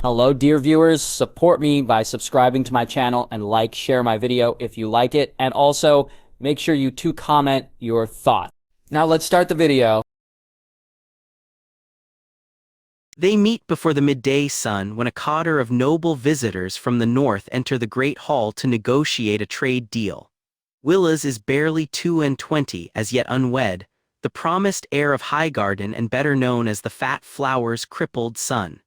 Hello, dear viewers. Support me by subscribing to my channel and share my video if you like it. And also, make sure you comment your thoughts. Now let's start the video. They meet before the midday sun when a cotter of noble visitors from the north enter the great hall to negotiate a trade deal. Willas is barely 22, as yet unwed, the promised heir of Highgarden and better known as the Fat Flower's crippled son.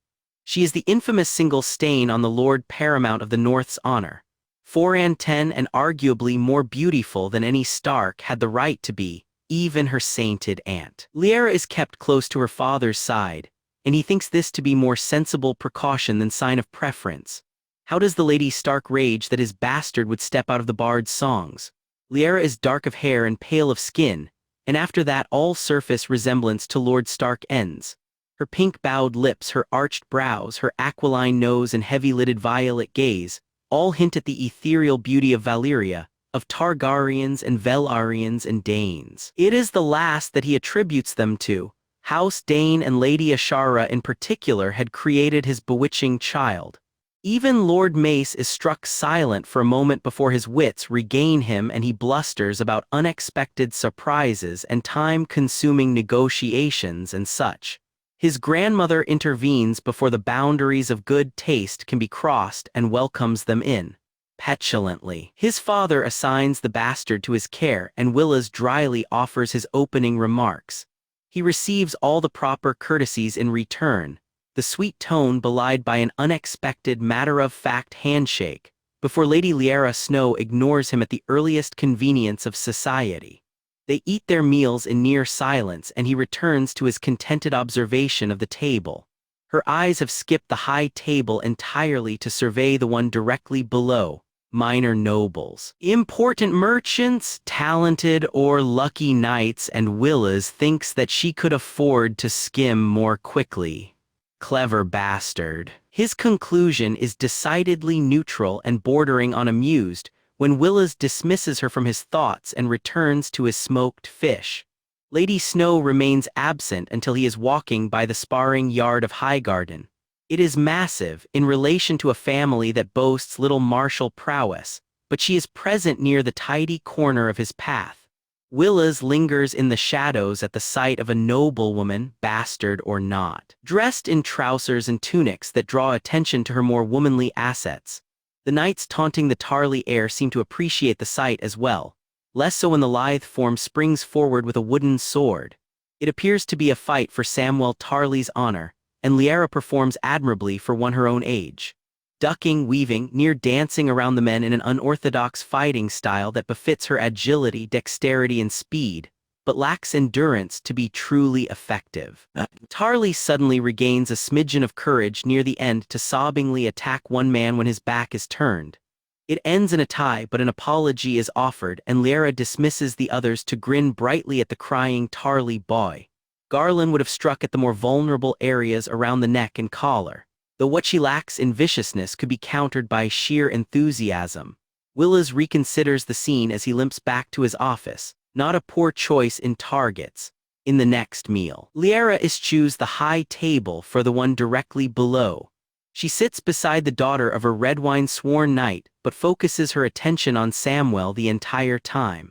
She is the infamous single stain on the Lord Paramount of the North's honor. 4'10" and arguably more beautiful than any Stark had the right to be, even her sainted aunt. Lyanna is kept close to her father's side, and he thinks this to be more sensible precaution than sign of preference. How does the Lady Stark rage that his bastard would step out of the bard's songs? Lyanna is dark of hair and pale of skin, and after that all surface resemblance to Lord Stark ends. Her pink-bowed lips, her arched brows, her aquiline nose and heavy-lidded violet gaze, all hint at the ethereal beauty of Valyria, of Targaryens and Velaryons and Danes. It is the last that he attributes them to. House Dane and Lady Ashara in particular had created his bewitching child. Even Lord Mace is struck silent for a moment before his wits regain him and he blusters about unexpected surprises and time-consuming negotiations and such. His grandmother intervenes before the boundaries of good taste can be crossed and welcomes them in. Petulantly, his father assigns the bastard to his care and Willas dryly offers his opening remarks. He receives all the proper courtesies in return, the sweet tone belied by an unexpected matter-of-fact handshake, before Lady Lyanna Snow ignores him at the earliest convenience of society. They eat their meals in near silence and he returns to his contented observation of the table. Her eyes have skipped the high table entirely to survey the one directly below. Minor nobles, important merchants, talented or lucky knights, and Willas thinks that she could afford to skim more quickly. Clever bastard. His conclusion is decidedly neutral and bordering on amused, when Willas dismisses her from his thoughts and returns to his smoked fish. Lady Snow remains absent until he is walking by the sparring yard of Highgarden. It is massive, in relation to a family that boasts little martial prowess, but she is present near the tidy corner of his path. Willas lingers in the shadows at the sight of a noblewoman, bastard or not, dressed in trousers and tunics that draw attention to her more womanly assets. The knights taunting the Tarly heir seem to appreciate the sight as well, less so when the lithe form springs forward with a wooden sword. It appears to be a fight for Samwell Tarly's honor, and Lyanna performs admirably for one her own age. Ducking, weaving, near dancing around the men in an unorthodox fighting style that befits her agility, dexterity and speed, but lacks endurance to be truly effective. Tarly suddenly regains a smidgen of courage near the end to sobbingly attack one man when his back is turned. It ends in a tie, but an apology is offered and Lyanna dismisses the others to grin brightly at the crying Tarly boy. Garland would have struck at the more vulnerable areas around the neck and collar, though what she lacks in viciousness could be countered by sheer enthusiasm. Willas reconsiders the scene as he limps back to his office. Not a poor choice in targets. In the next meal, Lyanna eschews the high table for the one directly below. She sits beside the daughter of her Redwyne sworn knight, but focuses her attention on Samwell the entire time.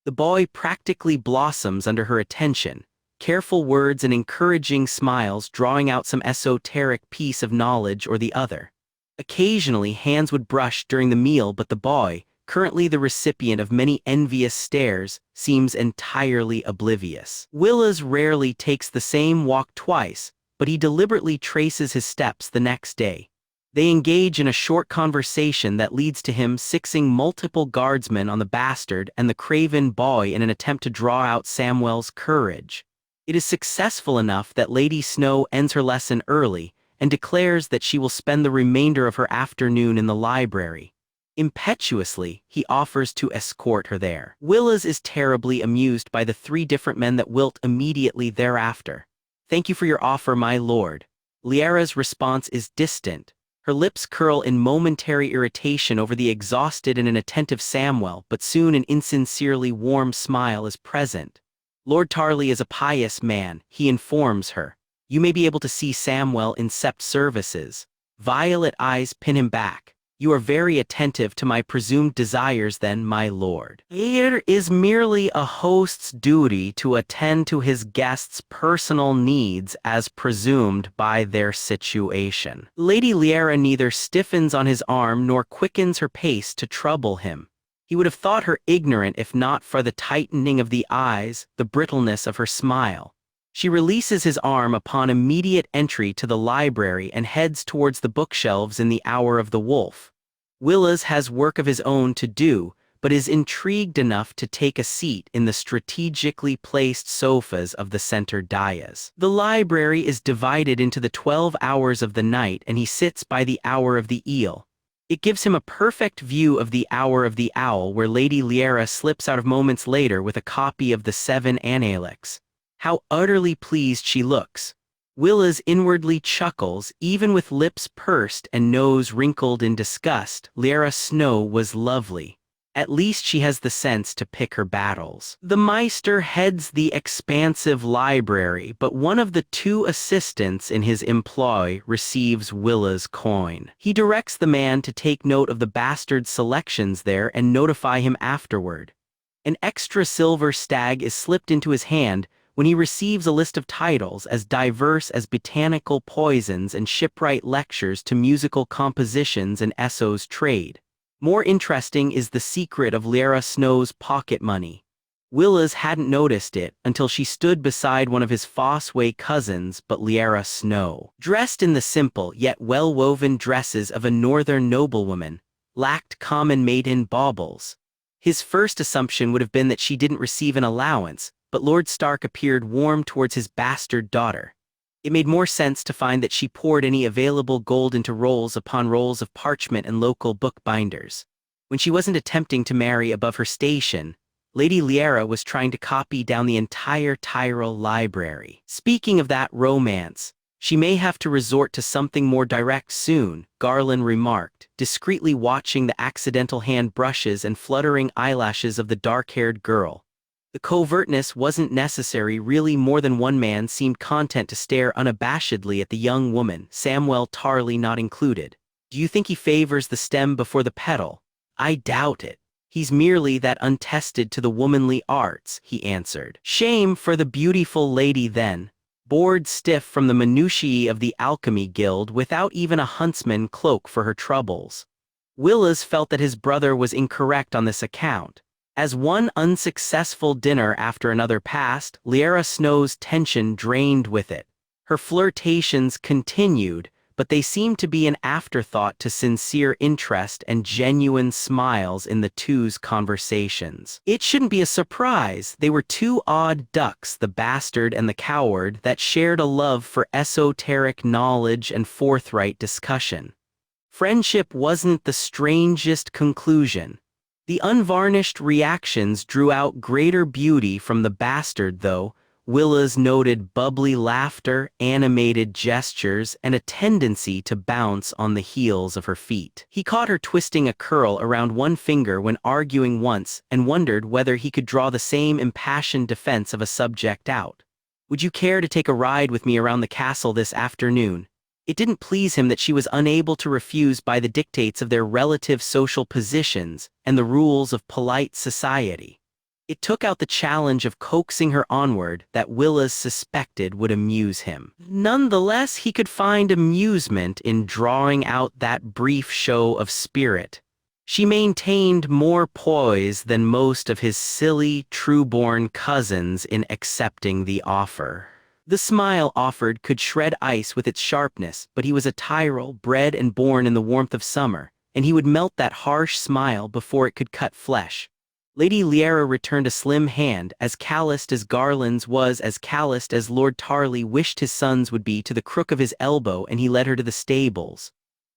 The boy practically blossoms under her attention, careful words and encouraging smiles drawing out some esoteric piece of knowledge or the other. Occasionally hands would brush during the meal, but the boy, currently the recipient of many envious stares, seems entirely oblivious. Willas rarely takes the same walk twice, but he deliberately traces his steps the next day. They engage in a short conversation that leads to him sixing multiple guardsmen on the bastard and the craven boy in an attempt to draw out Samwell's courage. It is successful enough that Lady Snow ends her lesson early and declares that she will spend the remainder of her afternoon in the library. Impetuously, he offers to escort her there. Willas is terribly amused by the three different men that wilt immediately thereafter. "Thank you for your offer, my lord." Lyanna's response is distant. Her lips curl in momentary irritation over the exhausted and inattentive Samwell, but soon an insincerely warm smile is present. Lord Tarly is a pious man, he informs her. You may be able to see Samwell in sept services. violet eyes pin him back. "You are very attentive to my presumed desires then, my lord. It is merely a host's duty to attend to his guests' personal needs as presumed by their situation." Lady Lyanna neither stiffens on his arm nor quickens her pace to trouble him. He would have thought her ignorant if not for the tightening of the eyes, the brittleness of her smile. She releases his arm upon immediate entry to the library and heads towards the bookshelves in the Hour of the Wolf. Willas has work of his own to do, but is intrigued enough to take a seat in the strategically placed sofas of the center dais. The library is divided into the 12 hours of the night, and he sits by the Hour of the Eel. It gives him a perfect view of the Hour of the Owl, where Lady Lyanna slips out of moments later with a copy of the Seven Analects. How utterly pleased she looks. Willas inwardly chuckles, even with lips pursed and nose wrinkled in disgust. Lyanna Snow was lovely. At least she has the sense to pick her battles. The Maester heads the expansive library, but one of the two assistants in his employ receives Willas' coin. He directs the man to take note of the bastard selections there and notify him afterward. An extra silver stag is slipped into his hand when he receives a list of titles as diverse as botanical poisons and shipwright lectures to musical compositions and Esso's trade. More interesting is the secret of Lyanna Snow's pocket money. Willas hadn't noticed it until she stood beside one of his Fossway cousins, but Lyanna Snow, dressed in the simple yet well-woven dresses of a northern noblewoman, lacked common maiden baubles. His first assumption would have been that she didn't receive an allowance, but Lord Stark appeared warm towards his bastard daughter. It made more sense to find that she poured any available gold into rolls upon rolls of parchment and local bookbinders. When she wasn't attempting to marry above her station, Lady Lyanna was trying to copy down the entire Tyrell library. Speaking of that romance, she may have to resort to something more direct soon, Garland remarked, discreetly watching the accidental hand brushes and fluttering eyelashes of the dark-haired girl. The covertness wasn't necessary really. More than one man seemed content to stare unabashedly at the young woman, Samwell Tarly not included. "Do you think he favors the stem before the petal?" "I doubt it. He's merely that untested to the womanly arts," he answered. "Shame for the beautiful lady then. Bored stiff from the minutiae of the alchemy guild without even a huntsman cloak for her troubles." Willas felt that his brother was incorrect on this account. As one unsuccessful dinner after another passed, Lyanna Snow's tension drained with it. Her flirtations continued, but they seemed to be an afterthought to sincere interest and genuine smiles in the two's conversations. It shouldn't be a surprise. They were two odd ducks, the bastard and the coward, that shared a love for esoteric knowledge and forthright discussion. Friendship wasn't the strangest conclusion. The unvarnished reactions drew out greater beauty from the bastard, though. Willas noted bubbly laughter, animated gestures, and a tendency to bounce on the heels of her feet. He caught her twisting a curl around one finger when arguing once, and wondered whether he could draw the same impassioned defense of a subject out. "Would you care to take a ride with me around the castle this afternoon?" It didn't please him that she was unable to refuse by the dictates of their relative social positions and the rules of polite society. It took out the challenge of coaxing her onward that Willas suspected would amuse him. Nonetheless, he could find amusement in drawing out that brief show of spirit. She maintained more poise than most of his silly, true-born cousins in accepting the offer. The smile offered could shred ice with its sharpness, but he was a Tyrell, bred and born in the warmth of summer, and he would melt that harsh smile before it could cut flesh. Lady Lyanna returned a slim hand, as calloused as Garland's was, as calloused as Lord Tarly wished his son's would be, to the crook of his elbow, and he led her to the stables.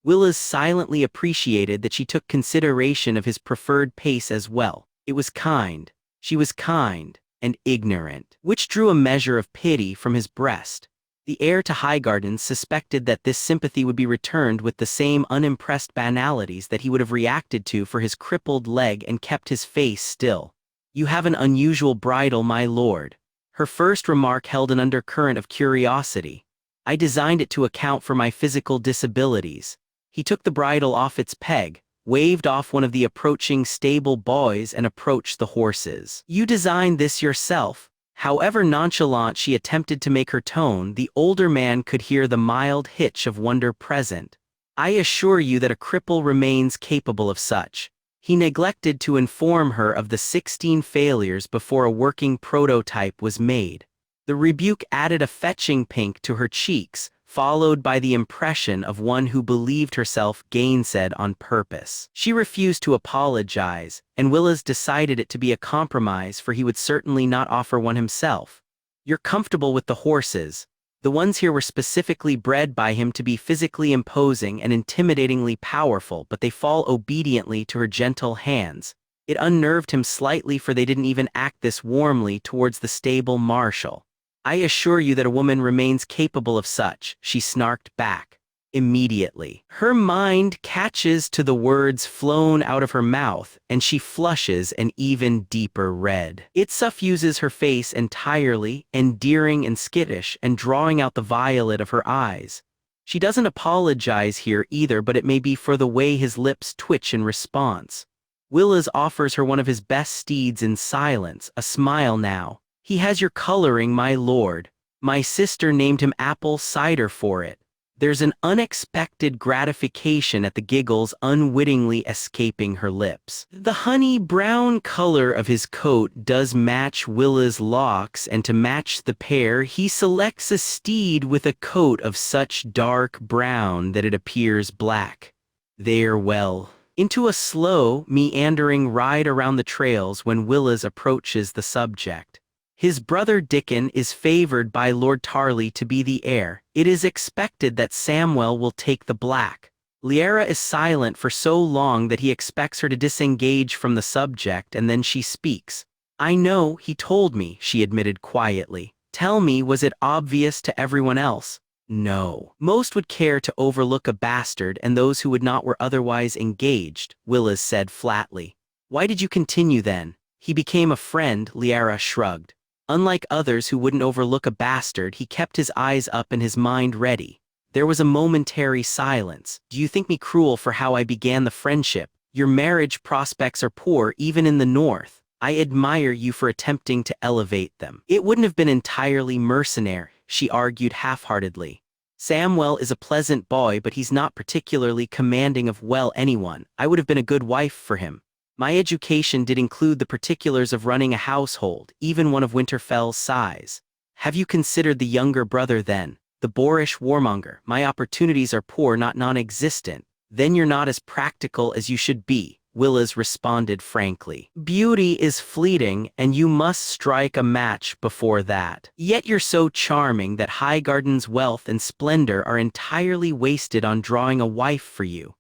Willas silently appreciated that she took consideration of his preferred pace as well. It was kind. She was kind. And ignorant, which drew a measure of pity from his breast. The heir to Highgarden suspected that this sympathy would be returned with the same unimpressed banalities that he would have reacted to for his crippled leg, and kept his face still. "You have an unusual bridle, my lord." Her first remark held an undercurrent of curiosity. I designed it to account for my physical disabilities. He took the bridle off its peg, waved off one of the approaching stable boys and approached the horses. You designed this yourself. However nonchalant she attempted to make her tone, the older man could hear the mild hitch of wonder present. I assure you that a cripple remains capable of such. He neglected to inform her of the 16 failures before a working prototype was made. The rebuke added a fetching pink to her cheeks, followed by the impression of one who believed herself gainsaid on purpose. She refused to apologize, and Willas decided it to be a compromise, for he would certainly not offer one himself. You're comfortable with the horses. The ones here were specifically bred by him to be physically imposing and intimidatingly powerful, but they fall obediently to her gentle hands. It unnerved him slightly, for they didn't even act this warmly towards the stable marshal. I assure you that a woman remains capable of such, she snarked back. Immediately, her mind catches to the words flown out of her mouth, and she flushes an even deeper red. It suffuses her face entirely, endearing and skittish, and drawing out the violet of her eyes. She doesn't apologize here either, but it may be for the way his lips twitch in response. Willas offers her one of his best steeds in silence, a smile now. He has your coloring, my lord. My sister named him apple cider for it. There's an unexpected gratification at the giggles unwittingly escaping her lips. The honey brown color of his coat does match Willas' locks, and to match the pair he selects a steed with a coat of such dark brown that it appears black. They're well into a slow, meandering ride around the trails when Willas approaches the subject. His brother Dickon is favored by Lord Tarley to be the heir. It is expected that Samwell will take the black. Lyanna is silent for so long that he expects her to disengage from the subject, and then she speaks. I know, he told me, she admitted quietly. Tell me, was it obvious to everyone else? No. Most would care to overlook a bastard, and those who would not were otherwise engaged, Willas said flatly. Why did you continue then? He became a friend, Lyanna shrugged. Unlike others who wouldn't overlook a bastard, he kept his eyes up and his mind ready. There was a momentary silence. Do you think me cruel for how I began the friendship? Your marriage prospects are poor even in the north. I admire you for attempting to elevate them. It wouldn't have been entirely mercenary, she argued half-heartedly. Samwell is a pleasant boy, but he's not particularly commanding of anyone. I would have been a good wife for him. My education did include the particulars of running a household, even one of Winterfell's size. Have you considered the younger brother then? The boorish warmonger. My opportunities are poor, not non-existent. Then you're not as practical as you should be, Willas responded frankly. Beauty is fleeting, and you must strike a match before that. Yet you're so charming that Highgarden's wealth and splendor are entirely wasted on drawing a wife for you.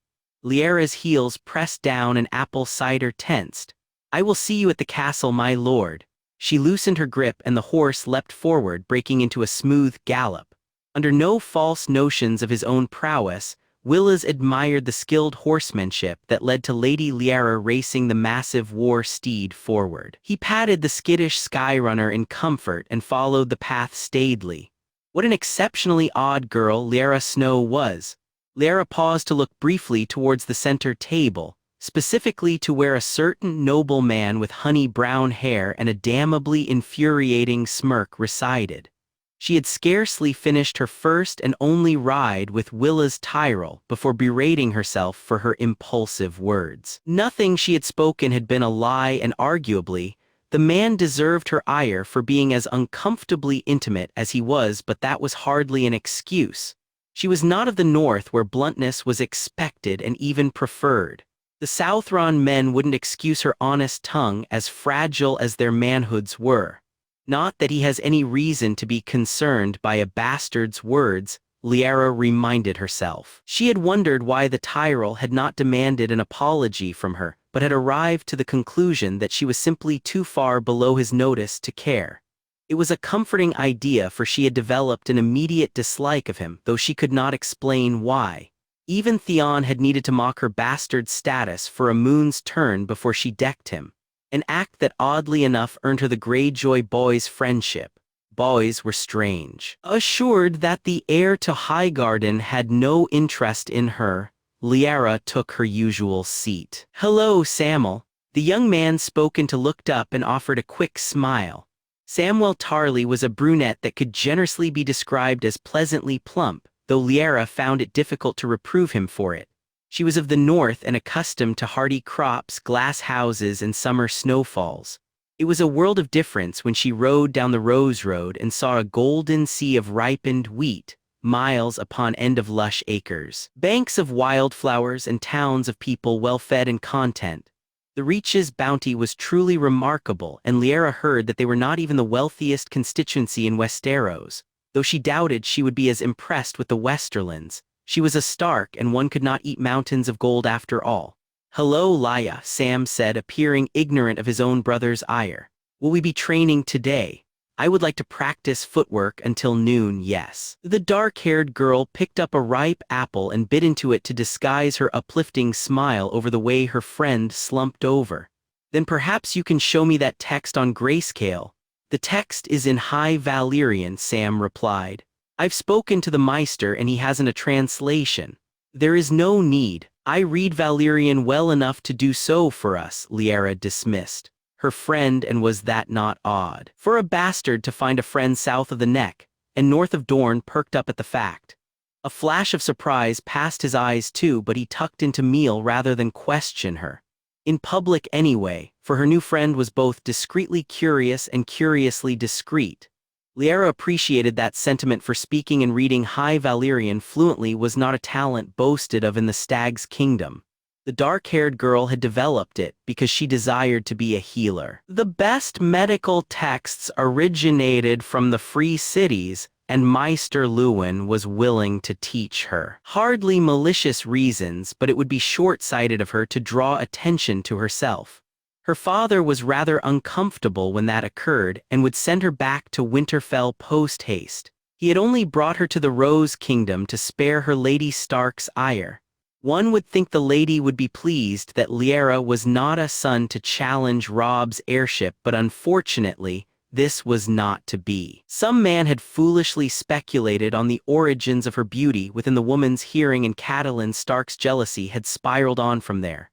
Lyanna's heels pressed down and apple cider tensed. I will see you at the castle, my lord. She loosened her grip and the horse leapt forward, breaking into a smooth gallop. Under no false notions of his own prowess, Willas admired the skilled horsemanship that led to Lady Lyanna racing the massive war steed forward. He patted the skittish skyrunner in comfort and followed the path staidly. What an exceptionally odd girl Lyanna Snow was. Lyanna paused to look briefly towards the center table, specifically to where a certain noble man with honey-brown hair and a damnably infuriating smirk resided. She had scarcely finished her first and only ride with Willas Tyrell before berating herself for her impulsive words. Nothing she had spoken had been a lie, and arguably, the man deserved her ire for being as uncomfortably intimate as he was, but that was hardly an excuse. She was not of the north, where bluntness was expected and even preferred. The Southron men wouldn't excuse her honest tongue, as fragile as their manhoods were. Not that he has any reason to be concerned by a bastard's words, Lyanna reminded herself. She had wondered why the Tyrell had not demanded an apology from her, but had arrived to the conclusion that she was simply too far below his notice to care. It was a comforting idea, for she had developed an immediate dislike of him, though she could not explain why. Even Theon had needed to mock her bastard status for a moon's turn before she decked him. An act that oddly enough earned her the Greyjoy boy's friendship. Boys were strange. Assured that the heir to Highgarden had no interest in her, Lyanna took her usual seat. "Hello, Samwell." The young man spoke and looked up and offered a quick smile. Samwell Tarly was a brunette that could generously be described as pleasantly plump, though Lyanna found it difficult to reprove him for it. She was of the north and accustomed to hardy crops, glass houses, and summer snowfalls. It was a world of difference when she rode down the Rose Road and saw a golden sea of ripened wheat, miles upon end of lush acres, banks of wildflowers, and towns of people well fed and content. The Reach's bounty was truly remarkable, and Lyanna heard that they were not even the wealthiest constituency in Westeros. Though she doubted she would be as impressed with the Westerlands, she was a Stark and one could not eat mountains of gold after all. "Hello, Lya," Sam said, appearing ignorant of his own brother's ire. "Will we be training today? I would like to practice footwork until noon, yes." The dark-haired girl picked up a ripe apple and bit into it to disguise her uplifting smile over the way her friend slumped over. "Then perhaps you can show me that text on grayscale." "The text is in High Valyrian," Sam replied. "I've spoken to the Meister and he hasn't a translation." "There is no need. I read Valyrian well enough to do so for us," Lyanna dismissed her friend, and was that not odd? For a bastard to find a friend south of the neck, and north of Dorne perked up at the fact. A flash of surprise passed his eyes too, but he tucked into meal rather than question her. In public anyway, for her new friend was both discreetly curious and curiously discreet. Lyanna appreciated that sentiment, for speaking and reading High Valyrian fluently was not a talent boasted of in the Stag's Kingdom. The dark-haired girl had developed it because she desired to be a healer. The best medical texts originated from the free cities, and Maester Luwin was willing to teach her. Hardly malicious reasons, but it would be short-sighted of her to draw attention to herself. Her father was rather uncomfortable when that occurred and would send her back to Winterfell post-haste. He had only brought her to the Rose Kingdom to spare her Lady Stark's ire. One would think the lady would be pleased that Lyanna was not a son to challenge Robb's heirship, but unfortunately, this was not to be. Some man had foolishly speculated on the origins of her beauty within the woman's hearing, and Catelyn Stark's jealousy had spiraled on from there.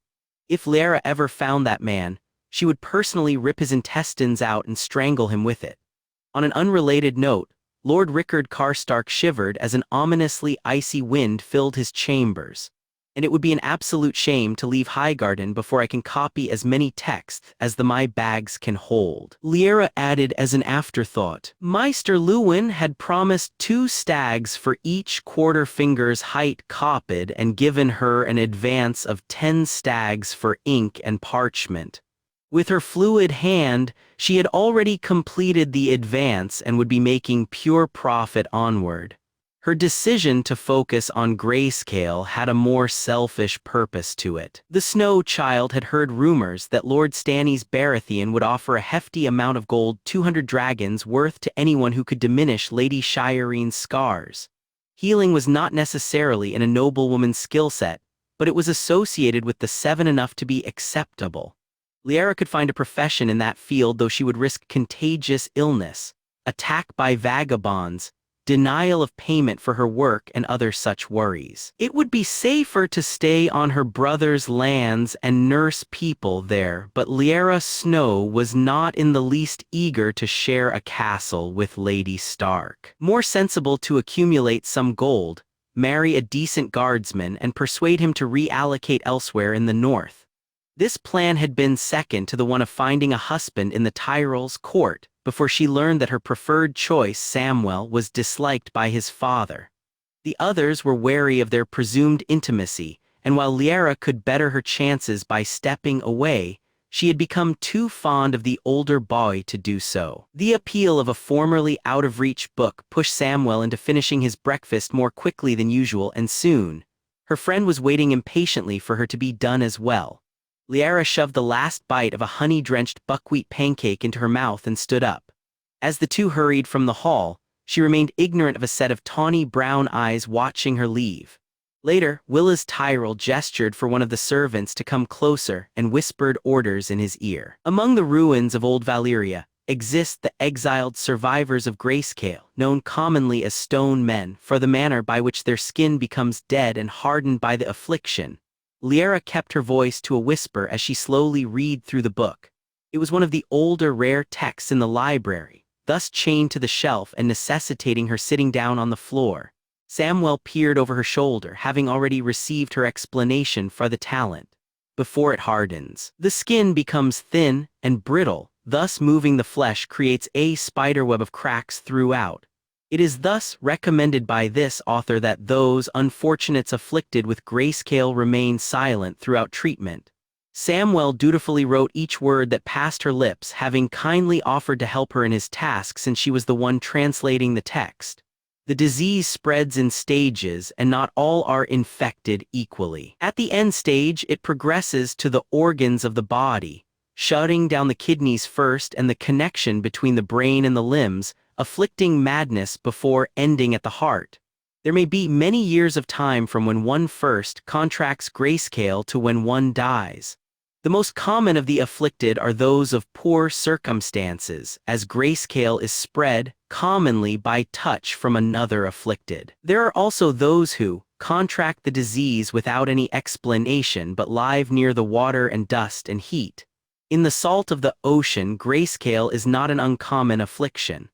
If Lyanna ever found that man, she would personally rip his intestines out and strangle him with it. On an unrelated note, Lord Rickard Karstark shivered as an ominously icy wind filled his chambers. "And it would be an absolute shame to leave Highgarden before I can copy as many texts as my bags can hold," Lyanna added as an afterthought. Maester Luwin had promised 2 stags for each quarter-finger's height copied and given her an advance of 10 stags for ink and parchment. With her fluid hand, she had already completed the advance and would be making pure profit onward. Her decision to focus on grayscale had a more selfish purpose to it. The Snow Child had heard rumors that Lord Stannis Baratheon would offer a hefty amount of gold, 200 dragons worth, to anyone who could diminish Lady Shireen's scars. Healing was not necessarily in a noblewoman's skill set, but it was associated with the 7 enough to be acceptable. Lyanna could find a profession in that field, though she would risk contagious illness, attack by vagabonds, denial of payment for her work, and other such worries. It would be safer to stay on her brother's lands and nurse people there, but Lyanna Snow was not in the least eager to share a castle with Lady Stark. More sensible to accumulate some gold, marry a decent guardsman, and persuade him to reallocate elsewhere in the north. This plan had been second to the one of finding a husband in the Tyrell's court, before she learned that her preferred choice, Samwell, was disliked by his father. The others were wary of their presumed intimacy, and while Lyanna could better her chances by stepping away, she had become too fond of the older boy to do so. The appeal of a formerly out-of-reach book pushed Samwell into finishing his breakfast more quickly than usual, and soon, her friend was waiting impatiently for her to be done as well. Lyanna shoved the last bite of a honey-drenched buckwheat pancake into her mouth and stood up. As the two hurried from the hall, she remained ignorant of a set of tawny brown eyes watching her leave. Later, Willas Tyrell gestured for one of the servants to come closer and whispered orders in his ear. Among the ruins of Old Valyria, exist the exiled survivors of grayscale, known commonly as stone men, for the manner by which their skin becomes dead and hardened by the affliction. Lyanna kept her voice to a whisper as she slowly read through the book. It was one of the older rare texts in the library, thus chained to the shelf and necessitating her sitting down on the floor. Samwell peered over her shoulder, having already received her explanation for the talent. Before it hardens, the skin becomes thin and brittle, thus moving the flesh creates a spiderweb of cracks throughout. It is thus recommended by this author that those unfortunates afflicted with grayscale remain silent throughout treatment. Samwell dutifully wrote each word that passed her lips, having kindly offered to help her in his task since she was the one translating the text. The disease spreads in stages, and not all are infected equally. At the end stage, it progresses to the organs of the body, shutting down the kidneys first and the connection between the brain and the limbs, afflicting madness before ending at the heart. There may be many years of time from when one first contracts grayscale to when one dies. The most common of the afflicted are those of poor circumstances, as grayscale is spread, commonly by touch from another afflicted. There are also those who contract the disease without any explanation but live near the water and dust and heat. In the salt of the ocean, grayscale is not an uncommon affliction.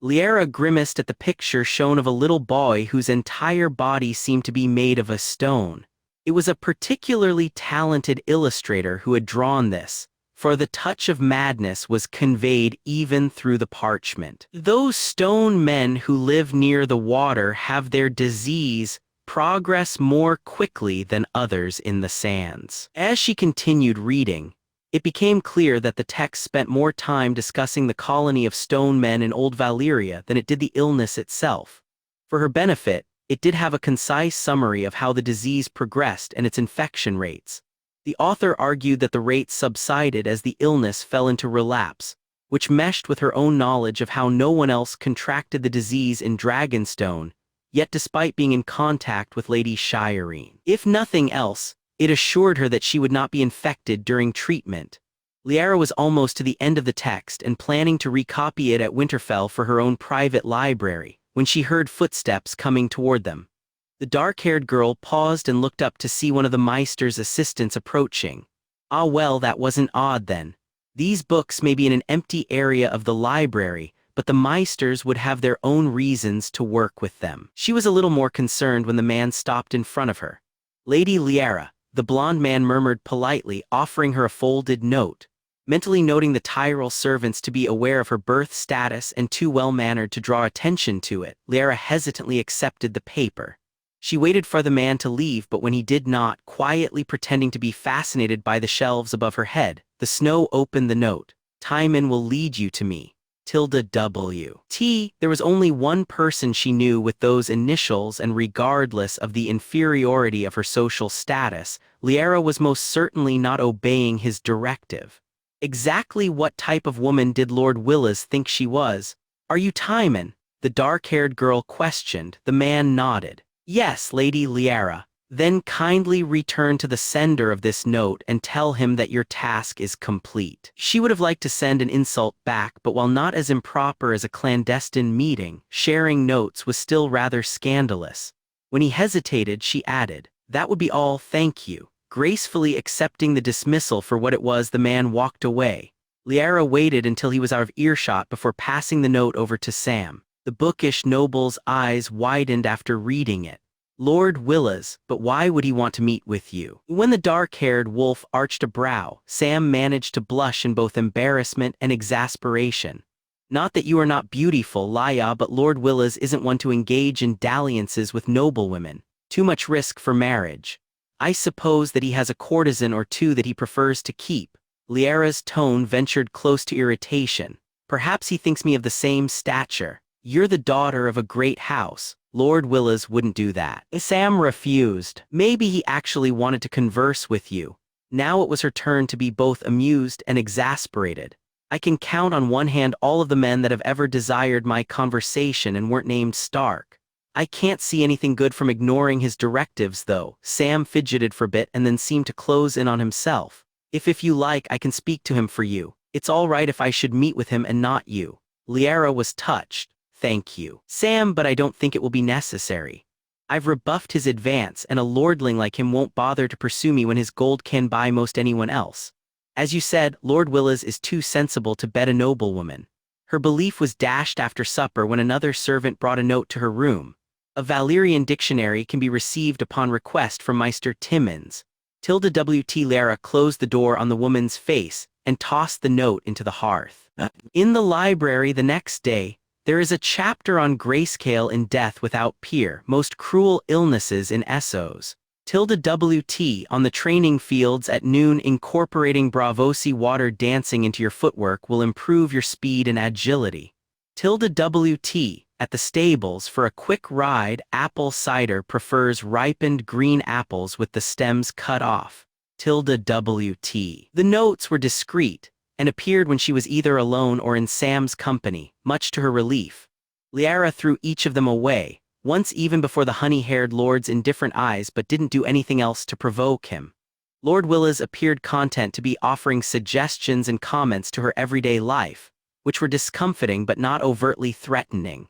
Lyanna grimaced at the picture shown of a little boy whose entire body seemed to be made of a stone. It was a particularly talented illustrator who had drawn this, for the touch of madness was conveyed even through the parchment. Those stone men who live near the water have their disease progress more quickly than others in the sands. As she continued reading, it became clear that the text spent more time discussing the colony of stone men in Old Valyria than it did the illness itself. For her benefit, it did have a concise summary of how the disease progressed and its infection rates. The author argued that the rates subsided as the illness fell into relapse, which meshed with her own knowledge of how no one else contracted the disease in Dragonstone, yet despite being in contact with Lady Shireen. If nothing else, it assured her that she would not be infected during treatment. Lyanna was almost to the end of the text and planning to recopy it at Winterfell for her own private library, when she heard footsteps coming toward them. The dark-haired girl paused and looked up to see one of the Maester's assistants approaching. Ah well, that wasn't odd then. These books may be in an empty area of the library, but the Maesters would have their own reasons to work with them. She was a little more concerned when the man stopped in front of her. Lady Lyanna, the blonde man murmured politely, offering her a folded note. Mentally noting the Tyrell servants to be aware of her birth status and too well-mannered to draw attention to it, Lyanna hesitantly accepted the paper. She waited for the man to leave, but when he did not, quietly pretending to be fascinated by the shelves above her head, the Snow opened the note. Timon will lead you to me. Tilda W.T. There was only one person she knew with those initials, and regardless of the inferiority of her social status, Lyanna was most certainly not obeying his directive. Exactly what type of woman did Lord Willas think she was? Are you Timon? The dark-haired girl questioned. The man nodded. Yes, Lady Lyanna. Then kindly return to the sender of this note and tell him that your task is complete. She would have liked to send an insult back, but while not as improper as a clandestine meeting, sharing notes was still rather scandalous. When he hesitated, she added, "That would be all, thank you." Gracefully accepting the dismissal for what it was, the man walked away. Lyanna waited until he was out of earshot before passing the note over to Sam. The bookish noble's eyes widened after reading it. Lord Willas, but why would he want to meet with you? When the dark-haired wolf arched a brow, Sam managed to blush in both embarrassment and exasperation. Not that you are not beautiful, Lya, but Lord Willas isn't one to engage in dalliances with noblewomen. Too much risk for marriage. I suppose that he has a courtesan or two that he prefers to keep. Lyanna's tone ventured close to irritation. Perhaps he thinks me of the same stature. You're the daughter of a great house. Lord Willas wouldn't do that. Sam refused. Maybe he actually wanted to converse with you. Now it was her turn to be both amused and exasperated. I can count on one hand all of the men that have ever desired my conversation and weren't named Stark. I can't see anything good from ignoring his directives, though. Sam fidgeted for a bit and then seemed to close in on himself. If you like, I can speak to him for you. It's all right if I should meet with him and not you. Lyanna was touched. Thank you, Sam, but I don't think it will be necessary. I've rebuffed his advance, and a lordling like him won't bother to pursue me when his gold can buy most anyone else. As you said, Lord Willas is too sensible to bed a noblewoman. Her belief was dashed after supper when another servant brought a note to her room. A Valyrian dictionary can be received upon request from Meister Timmins. Tilda W.T. Lyanna closed the door on the woman's face and tossed the note into the hearth. In the library the next day, there is a chapter on grayscale in Death Without Peer, Most Cruel Illnesses in Essos. Tilda W.T. on the training fields at noon, incorporating Bravosi water dancing into your footwork will improve your speed and agility. Tilda W.T. at the stables for a quick ride, apple cider prefers ripened green apples with the stems cut off. Tilda W.T. The notes were discreet and appeared when she was either alone or in Sam's company, much to her relief. Lyanna threw each of them away, once even before the honey-haired lord's indifferent eyes, but didn't do anything else to provoke him. Lord Willas appeared content to be offering suggestions and comments to her everyday life, which were discomfiting but not overtly threatening.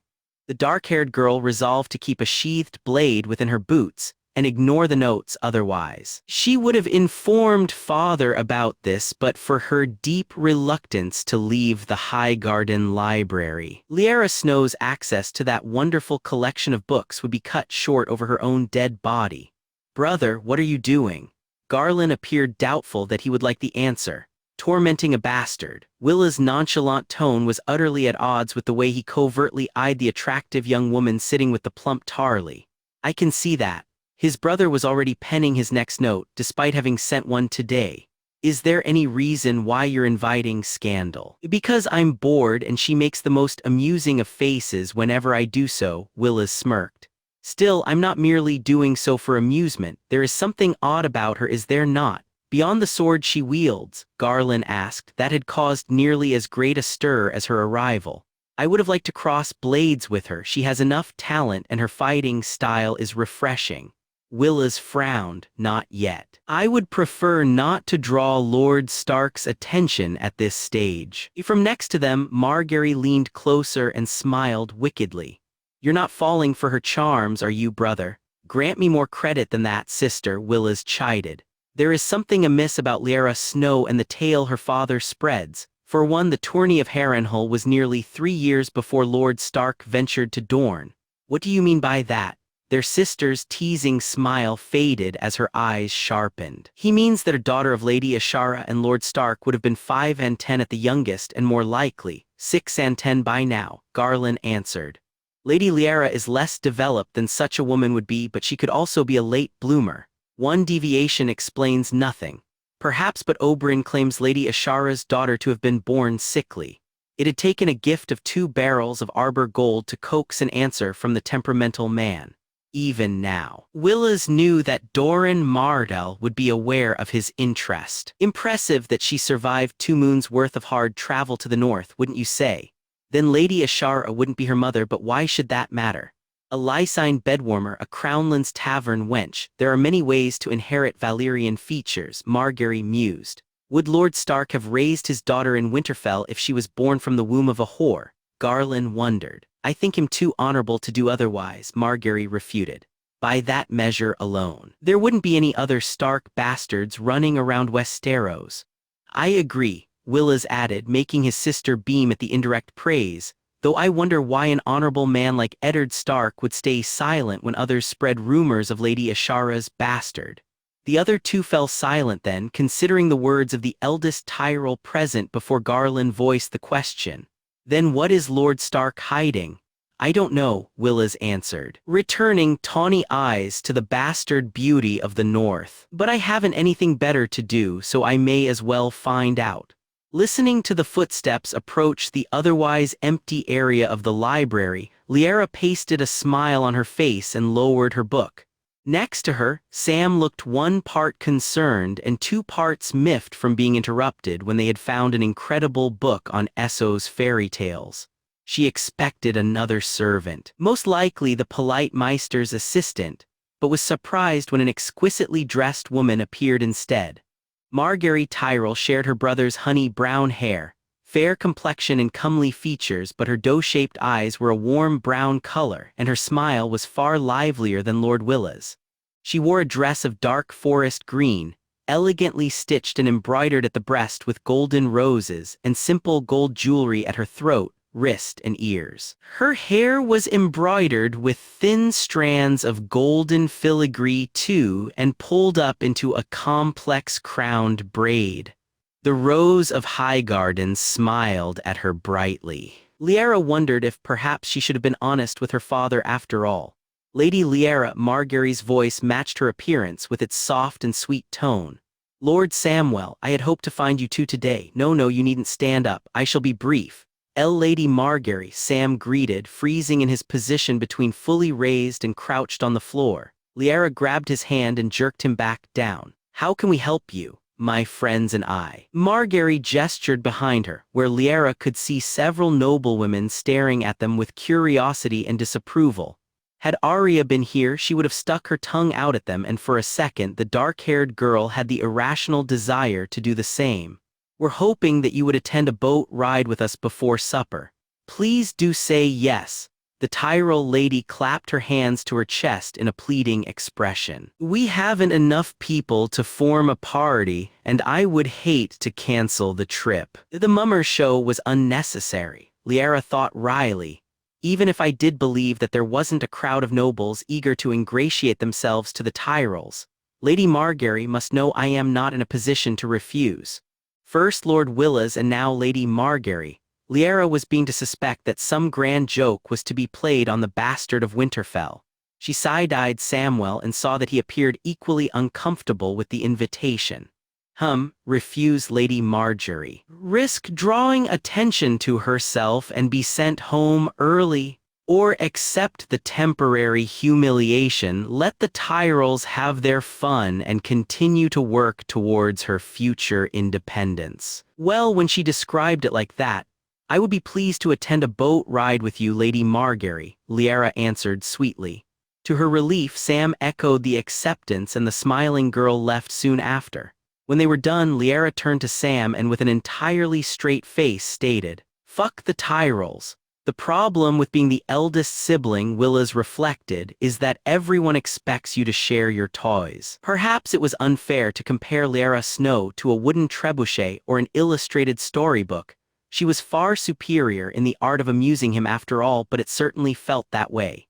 The dark-haired girl resolved to keep a sheathed blade within her boots and ignore the notes otherwise. She would have informed father about this but for her deep reluctance to leave the Highgarden library. Lyanna Snow's access to that wonderful collection of books would be cut short over her own dead body. "Brother, what are you doing?" Garland appeared doubtful that he would like the answer. "Tormenting a bastard." Willa's nonchalant tone was utterly at odds with the way he covertly eyed the attractive young woman sitting with the plump Tarly. "I can see that." His brother was already penning his next note, despite having sent one today. "Is there any reason why you're inviting scandal?" "Because I'm bored and she makes the most amusing of faces whenever I do so," Willas smirked. "Still, I'm not merely doing so for amusement. There is something odd about her, is there not? Beyond the sword she wields," Garland asked, that had caused nearly as great a stir as her arrival. "I would have liked to cross blades with her. She has enough talent and her fighting style is refreshing." Willas frowned. "Not yet. I would prefer not to draw Lord Stark's attention at this stage." From next to them, Margaery leaned closer and smiled wickedly. "You're not falling for her charms, are you, brother?" "Grant me more credit than that, sister," Willas chided. "There is something amiss about Lyanna Snow and the tale her father spreads. For one, the tourney of Harrenhal was nearly 3 years before Lord Stark ventured to Dorne." "What do you mean by that?" Their sister's teasing smile faded as her eyes sharpened. "He means that a daughter of Lady Ashara and Lord Stark would have been 5 and 10 at the youngest and more likely 6 and 10 by now," Garland answered. "Lady Lyanna is less developed than such a woman would be, but she could also be a late bloomer. One deviation explains nothing. Perhaps, but Oberyn claims Lady Ashara's daughter to have been born sickly. It had taken a gift of 2 barrels of arbor gold to coax an answer from the temperamental man. Even now, Willas knew that Doran Martell would be aware of his interest. Impressive that she survived 2 moons' worth of hard travel to the north, wouldn't you say? Then Lady Ashara wouldn't be her mother, but why should that matter? A Lysine bedwarmer, a Crownlands tavern wench. There are many ways to inherit Valyrian features, Margaery mused. Would Lord Stark have raised his daughter in Winterfell if she was born from the womb of a whore? Garland wondered. "I think him too honorable to do otherwise," Margaery refuted. "By that measure alone, there wouldn't be any other Stark bastards running around Westeros." "I agree," Willas added, making his sister beam at the indirect praise, "though I wonder why an honorable man like Eddard Stark would stay silent when others spread rumors of Lady Ashara's bastard." The other 2 fell silent then, considering the words of the eldest Tyrell present before Garland voiced the question. "Then what is Lord Stark hiding?" "I don't know," Willas answered, returning tawny eyes to the bastard beauty of the north. "But I haven't anything better to do, so I may as well find out." Listening to the footsteps approach the otherwise empty area of the library, Lyanna pasted a smile on her face and lowered her book. Next to her, Sam looked 1 part concerned and 2 parts miffed from being interrupted when they had found an incredible book on Essos fairy tales. She expected another servant, most likely the polite Meister's assistant, but was surprised when an exquisitely dressed woman appeared instead. Margaery Tyrell shared her brother's honey-brown hair, fair complexion and comely features, but her dough-shaped eyes were a warm brown color, and her smile was far livelier than Lord Willas'. She wore a dress of dark forest green, elegantly stitched and embroidered at the breast with golden roses and simple gold jewelry at her throat, wrist, and ears. Her hair was embroidered with thin strands of golden filigree too, and pulled up into a complex crowned braid. The Rose of Highgarden smiled at her brightly. Lyanna wondered if perhaps she should have been honest with her father after all. Lady Lyanna Margaery's voice matched her appearance with its soft and sweet tone. "Lord Samwell, I had hoped to find you two today. No, you needn't stand up. I shall be brief." Lady Margaery, Sam greeted, freezing in his position between fully raised and crouched on the floor. Lyanna grabbed his hand and jerked him back down. "How can we help you, my friends and I?" Margaery gestured behind her, where Lyanna could see several noblewomen staring at them with curiosity and disapproval. Had Arya been here, she would have stuck her tongue out at them, and for a second the dark-haired girl had the irrational desire to do the same. "We're hoping that you would attend a boat ride with us before supper. Please do say yes." The Tyrell lady clapped her hands to her chest in a pleading expression. "We haven't enough people to form a party, and I would hate to cancel the trip." The mummer show was unnecessary, Lyanna thought wryly. Even if I did believe that there wasn't a crowd of nobles eager to ingratiate themselves to the Tyrells, Lady Margaery must know I am not in a position to refuse. First Lord Willas and now Lady Margaery, Lyanna was being to suspect that some grand joke was to be played on the bastard of Winterfell. She side-eyed Samwell and saw that he appeared equally uncomfortable with the invitation. Refuse Lady Margaery. Risk drawing attention to herself and be sent home early? Or accept the temporary humiliation, let the Tyrells have their fun and continue to work towards her future independence? Well, when she described it like that, "I would be pleased to attend a boat ride with you, Lady Margaery," Lyanna answered sweetly. To her relief, Sam echoed the acceptance and the smiling girl left soon after. When they were done, Lyanna turned to Sam and with an entirely straight face stated, "Fuck the Tyrells. The problem with being the eldest sibling," Willas reflected, "is that everyone expects you to share your toys." Perhaps it was unfair to compare Lyanna Snow to a wooden trebuchet or an illustrated storybook. She was far superior in the art of amusing him after all, but it certainly felt that way.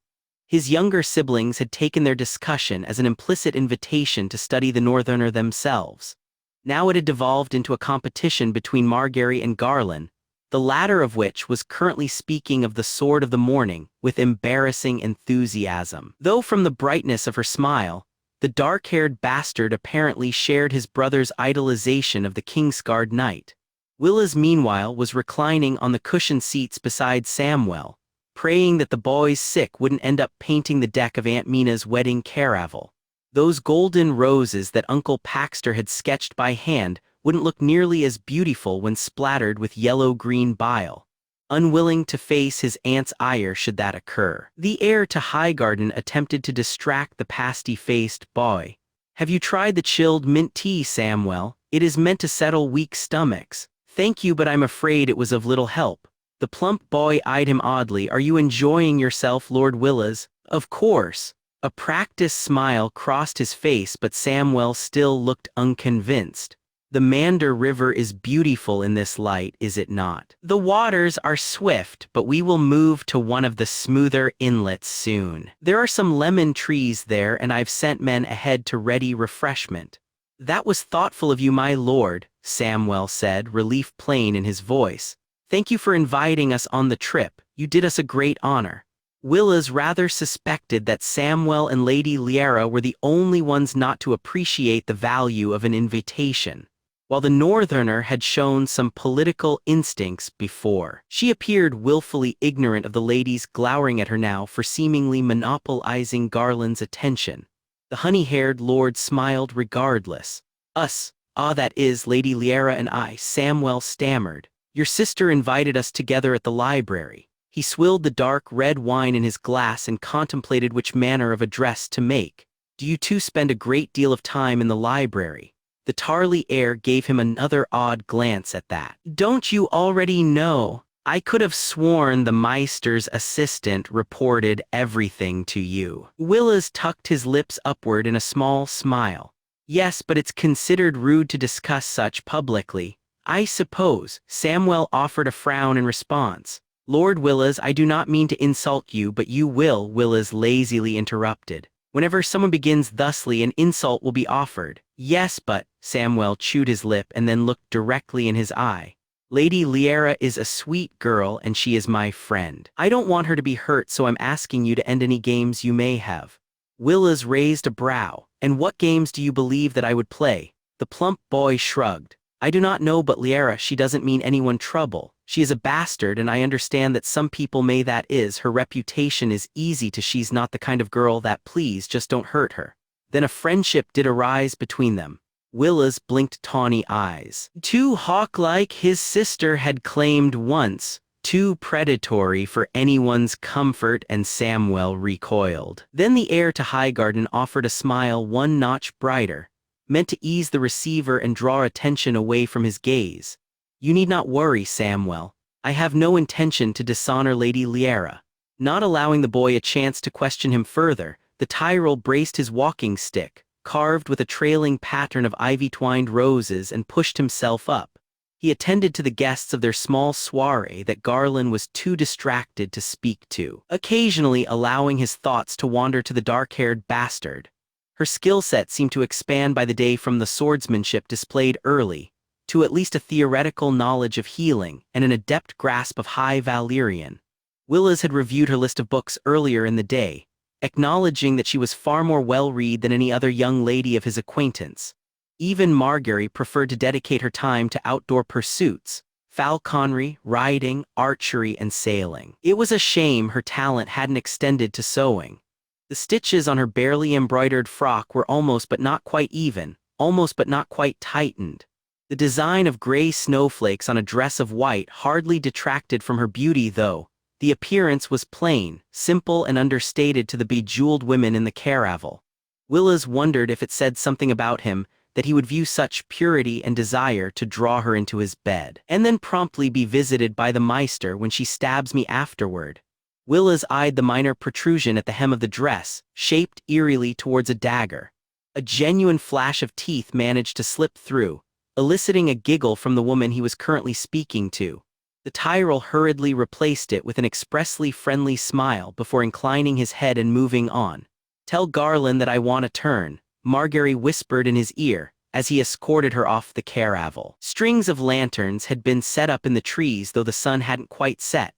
His younger siblings had taken their discussion as an implicit invitation to study the Northerner themselves. Now it had devolved into a competition between Margaery and Garland, the latter of which was currently speaking of the Sword of the Morning with embarrassing enthusiasm. Though from the brightness of her smile, the dark-haired bastard apparently shared his brother's idolization of the Kingsguard knight. Willas, meanwhile, was reclining on the cushioned seats beside Samwell, praying that the boy's sick wouldn't end up painting the deck of Aunt Mina's wedding caravel. Those golden roses that Uncle Paxter had sketched by hand wouldn't look nearly as beautiful when splattered with yellow-green bile. Unwilling to face his aunt's ire should that occur, the heir to Highgarden attempted to distract the pasty-faced boy. "Have you tried the chilled mint tea, Samwell? It is meant to settle weak stomachs." "Thank you, but I'm afraid it was of little help." The plump boy eyed him oddly. "Are you enjoying yourself, Lord Willas?" "Of course." A practiced smile crossed his face, but Samwell still looked unconvinced. "The Mander River is beautiful in this light, is it not? The waters are swift, but we will move to one of the smoother inlets soon. There are some lemon trees there, and I've sent men ahead to ready refreshment." "That was thoughtful of you, my lord," Samwell said, relief plain in his voice. "Thank you for inviting us on the trip. You did us a great honor." Willas rather suspected that Samwell and Lady Lyanna were the only ones not to appreciate the value of an invitation. While the Northerner had shown some political instincts before, she appeared willfully ignorant of the ladies glowering at her now for seemingly monopolizing Garland's attention. The honey-haired lord smiled regardless. "Us, that is, Lady Lyanna and I," Samwell stammered. "Your sister invited us together at the library." He swilled the dark red wine in his glass and contemplated which manner of address to make. "Do you two spend a great deal of time in the library?" The Tarly heir gave him another odd glance at that. Don't you already know? I could have sworn the Meister's assistant reported everything to you. Willas tucked his lips upward in a small smile. Yes, but it's considered rude to discuss such publicly. I suppose. Samwell offered a frown in response. Lord Willas, I do not mean to insult you, but you will, Willas lazily interrupted. Whenever someone begins thusly, an insult will be offered. Yes, but, Samwell chewed his lip and then looked directly in his eye. Lady Lyanna is a sweet girl and she is my friend. I don't want her to be hurt, so I'm asking you to end any games you may have. Willas raised a brow. And what games do you believe that I would play? The plump boy shrugged. I do not know, but Lyanna, she doesn't mean anyone trouble. She is a bastard, and I understand that some people may that is her reputation is easy to. She's not the kind of girl that please just don't hurt her. Then a friendship did arise between them. Willas blinked tawny eyes. Too hawk-like his sister had claimed once, too predatory for anyone's comfort, and Samwell recoiled. Then the heir to Highgarden offered a smile one notch brighter, meant to ease the receiver and draw attention away from his gaze. You need not worry, Samwell. I have no intention to dishonor Lady Lyanna. Not allowing the boy a chance to question him further, the Tyrell braced his walking stick, carved with a trailing pattern of ivy-twined roses, and pushed himself up. He attended to the guests of their small soiree that Garland was too distracted to speak to, occasionally allowing his thoughts to wander to the dark-haired bastard. Her skill set seemed to expand by the day, from the swordsmanship displayed early, to at least a theoretical knowledge of healing and an adept grasp of High Valyrian. Willas had reviewed her list of books earlier in the day, acknowledging that she was far more well-read than any other young lady of his acquaintance. Even Margaery preferred to dedicate her time to outdoor pursuits, falconry, riding, archery, and sailing. It was a shame her talent hadn't extended to sewing. The stitches on her barely embroidered frock were almost but not quite even, almost but not quite tightened. The design of gray snowflakes on a dress of white hardly detracted from her beauty, though. The appearance was plain, simple, and understated to the bejeweled women in the caravel. Willas wondered if it said something about him that he would view such purity and desire to draw her into his bed, and then promptly be visited by the Meister when she stabs me afterward. Willas eyed the minor protrusion at the hem of the dress, shaped eerily towards a dagger. A genuine flash of teeth managed to slip through, eliciting a giggle from the woman he was currently speaking to. The Tyrell hurriedly replaced it with an expressly friendly smile before inclining his head and moving on. Tell Garland that I want a turn, Margaery whispered in his ear, as he escorted her off the caravel. Strings of lanterns had been set up in the trees, though the sun hadn't quite set.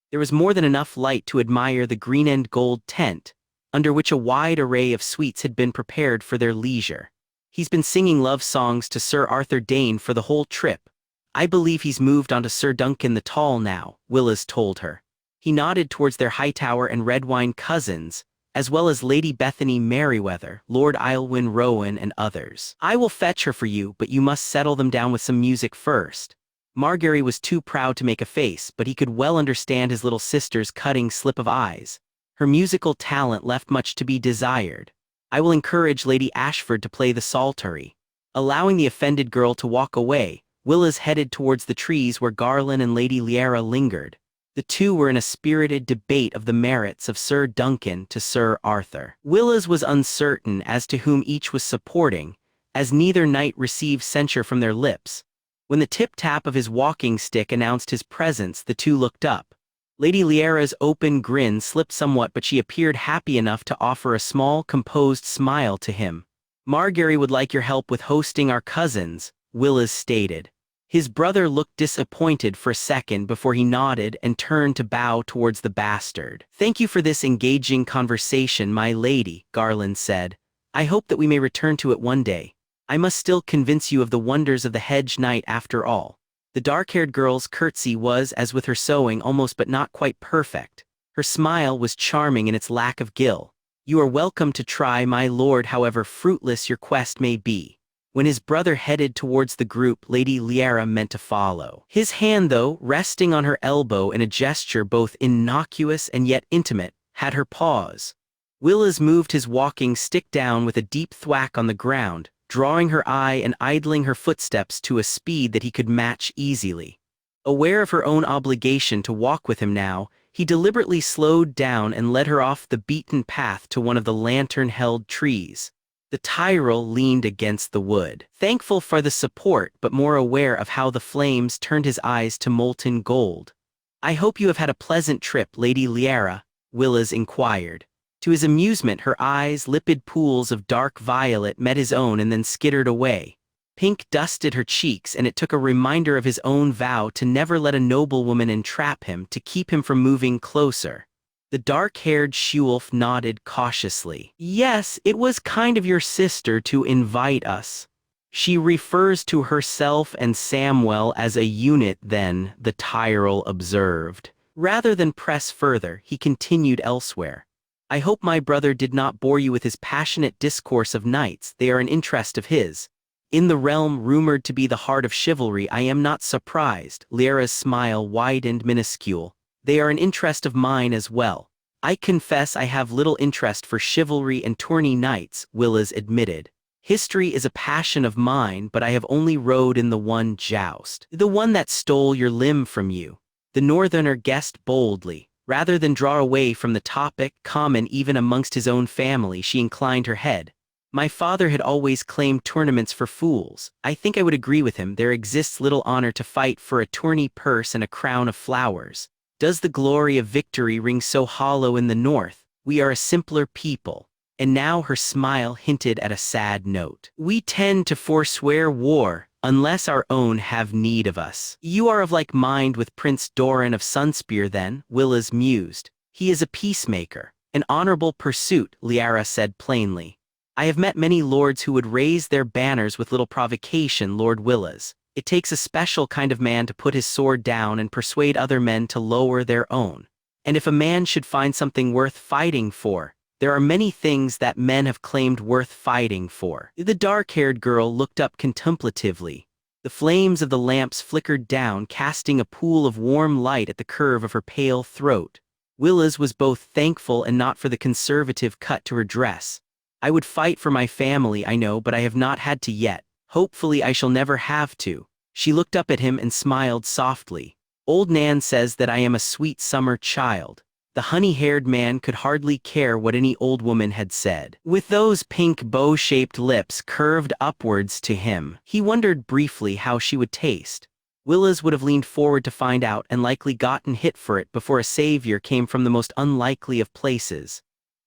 There was more than enough light to admire the green and gold tent, under which a wide array of suites had been prepared for their leisure. He's been singing love songs to Sir Arthur Dane for the whole trip. I believe he's moved on to Sir Duncan the Tall now, Willas told her. He nodded towards their Hightower and Redwine cousins, as well as Lady Bethany Merryweather, Lord Aylwyn Rowan, and others. I will fetch her for you, but you must settle them down with some music first. Margaery was too proud to make a face, but he could well understand his little sister's cutting slip of eyes. Her musical talent left much to be desired. I will encourage Lady Ashford to play the psaltery. Allowing the offended girl to walk away, Willas headed towards the trees where Garland and Lady Lyanna lingered. The two were in a spirited debate of the merits of Sir Duncan to Sir Arthur. Willas was uncertain as to whom each was supporting, as neither knight received censure from their lips. When the tip-tap of his walking stick announced his presence, the two looked up. Lady Lyanna's open grin slipped somewhat, but she appeared happy enough to offer a small, composed smile to him. Margaery would like your help with hosting our cousins, Willas stated. His brother looked disappointed for a second before he nodded and turned to bow towards the bastard. Thank you for this engaging conversation, my lady, Garland said. I hope that we may return to it one day. I must still convince you of the wonders of the Hedge Knight after all. The dark-haired girl's curtsy was, as with her sewing, almost but not quite perfect. Her smile was charming in its lack of gill. You are welcome to try, my lord, however fruitless your quest may be. When his brother headed towards the group, Lady Lyanna meant to follow. His hand, though, resting on her elbow in a gesture both innocuous and yet intimate, had her pause. Willas moved his walking stick down with a deep thwack on the ground, drawing her eye and idling her footsteps to a speed that he could match easily. Aware of her own obligation to walk with him now, he deliberately slowed down and led her off the beaten path to one of the lantern-held trees. The Tyrell leaned against the wood, thankful for the support but more aware of how the flames turned his eyes to molten gold. "I hope you have had a pleasant trip, Lady Lyanna," Willas inquired. To his amusement, her eyes, lipid pools of dark violet, met his own and then skittered away. Pink dusted her cheeks, and it took a reminder of his own vow to never let a noblewoman entrap him, to keep him from moving closer. The dark-haired she-wolf nodded cautiously. "Yes, it was kind of your sister to invite us." "She refers to herself and Samwell as a unit then," the Tyrell observed. Rather than press further, he continued elsewhere. "I hope my brother did not bore you with his passionate discourse of knights. They are an interest of his. In the realm rumored to be the heart of chivalry, I am not surprised." Lyanna's smile widened minuscule. "They are an interest of mine as well. I confess I have little interest for chivalry and tourney knights," Willas admitted. "History is a passion of mine, but I have only rode in the one joust. The one that stole your limb from you." The northerner guessed boldly. Rather than draw away from the topic, common even amongst his own family, she inclined her head. "My father had always claimed tournaments for fools. I think I would agree with him. There exists little honor to fight for a tourney purse and a crown of flowers. Does the glory of victory ring so hollow in the north? We are a simpler people." And now her smile hinted at a sad note. "We tend to forswear war, unless our own have need of us." "You are of like mind with Prince Doran of Sunspear then," Willas mused. "He is a peacemaker." "An honorable pursuit," Lyanna said plainly. "I have met many lords who would raise their banners with little provocation, Lord Willas. It takes a special kind of man to put his sword down and persuade other men to lower their own. And if a man should find something worth fighting for, there are many things that men have claimed worth fighting for." The dark-haired girl looked up contemplatively. The flames of the lamps flickered down, casting a pool of warm light at the curve of her pale throat. Willas was both thankful and not for the conservative cut to her dress. "I would fight for my family, I know, but I have not had to yet. Hopefully I shall never have to." She looked up at him and smiled softly. "Old Nan says that I am a sweet summer child." The honey-haired man could hardly care what any old woman had said. With those pink bow-shaped lips curved upwards to him, he wondered briefly how she would taste. Willas would have leaned forward to find out and likely gotten hit for it before a savior came from the most unlikely of places.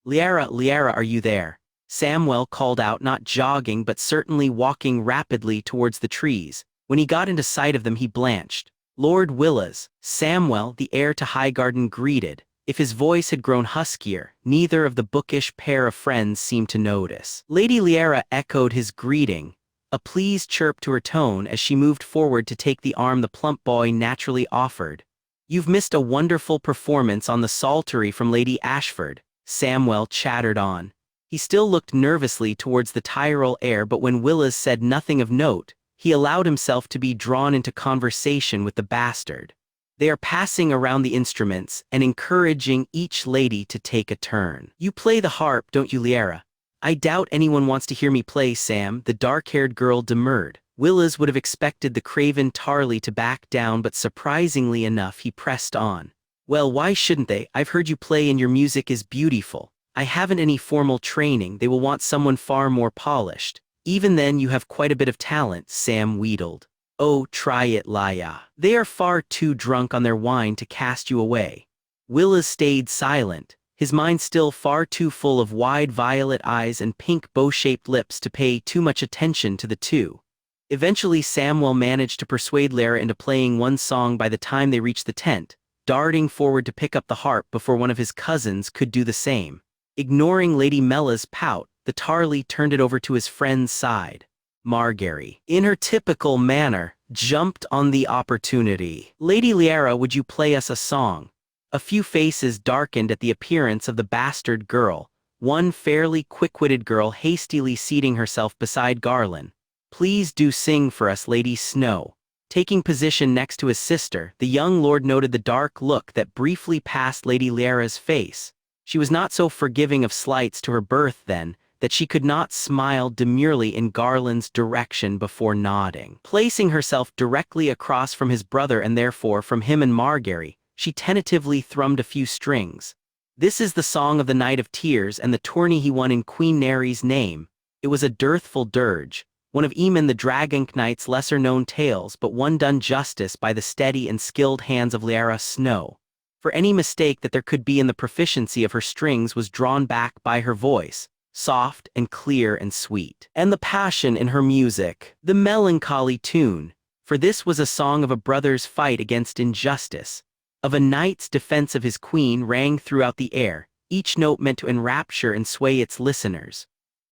Lyanna, are you there?" Samwell called out, not jogging but certainly walking rapidly towards the trees. When he got into sight of them, he blanched. "Lord Willas," Samwell, the heir to Highgarden, greeted. If his voice had grown huskier, neither of the bookish pair of friends seemed to notice. Lady Lyanna echoed his greeting, a pleased chirp to her tone as she moved forward to take the arm the plump boy naturally offered. "You've missed a wonderful performance on the psaltery from Lady Ashford," Samwell chattered on. He still looked nervously towards the Tyrell heir, but when Willas said nothing of note, he allowed himself to be drawn into conversation with the bastard. They are passing around the instruments and encouraging each lady to take a turn. "You play the harp, don't you, Lyanna?" "I doubt anyone wants to hear me play, Sam," the dark-haired girl demurred. Willas would have expected the craven Tarly to back down, but surprisingly enough he pressed on. "Well, why shouldn't they? I've heard you play and your music is beautiful. I haven't any formal training. They will want someone far more polished." "Even then you have quite a bit of talent," Sam wheedled. "Oh, try it, Lyanna. They are far too drunk on their wine to cast you away." Willas stayed silent, his mind still far too full of wide violet eyes and pink bow-shaped lips to pay too much attention to the two. Eventually Samwell managed to persuade Lyanna into playing one song by the time they reached the tent, darting forward to pick up the harp before one of his cousins could do the same. Ignoring Lady Mella's pout, the Tarly turned it over to his friend's side. Margaery, in her typical manner, jumped on the opportunity. "Lady Lyanna, would you play us a song?" A few faces darkened at the appearance of the bastard girl, one fairly quick-witted girl hastily seating herself beside Garland. "Please do sing for us, Lady Snow." Taking position next to his sister, the young lord noted the dark look that briefly passed Lady Lyanna's face. She was not so forgiving of slights to her birth then, that she could not smile demurely in Garland's direction before nodding. Placing herself directly across from his brother and therefore from him and Margaery, she tentatively thrummed a few strings. This is the song of the Knight of Tears and the tourney he won in Queen Nerys' name. It was a dearthful dirge, one of Aemon the Dragon Knight's lesser-known tales, but one done justice by the steady and skilled hands of Lyanna Snow. For any mistake that there could be in the proficiency of her strings was drawn back by her voice, soft and clear and sweet. And the passion in her music, the melancholy tune, for this was a song of a brother's fight against injustice, of a knight's defense of his queen, rang throughout the air, each note meant to enrapture and sway its listeners.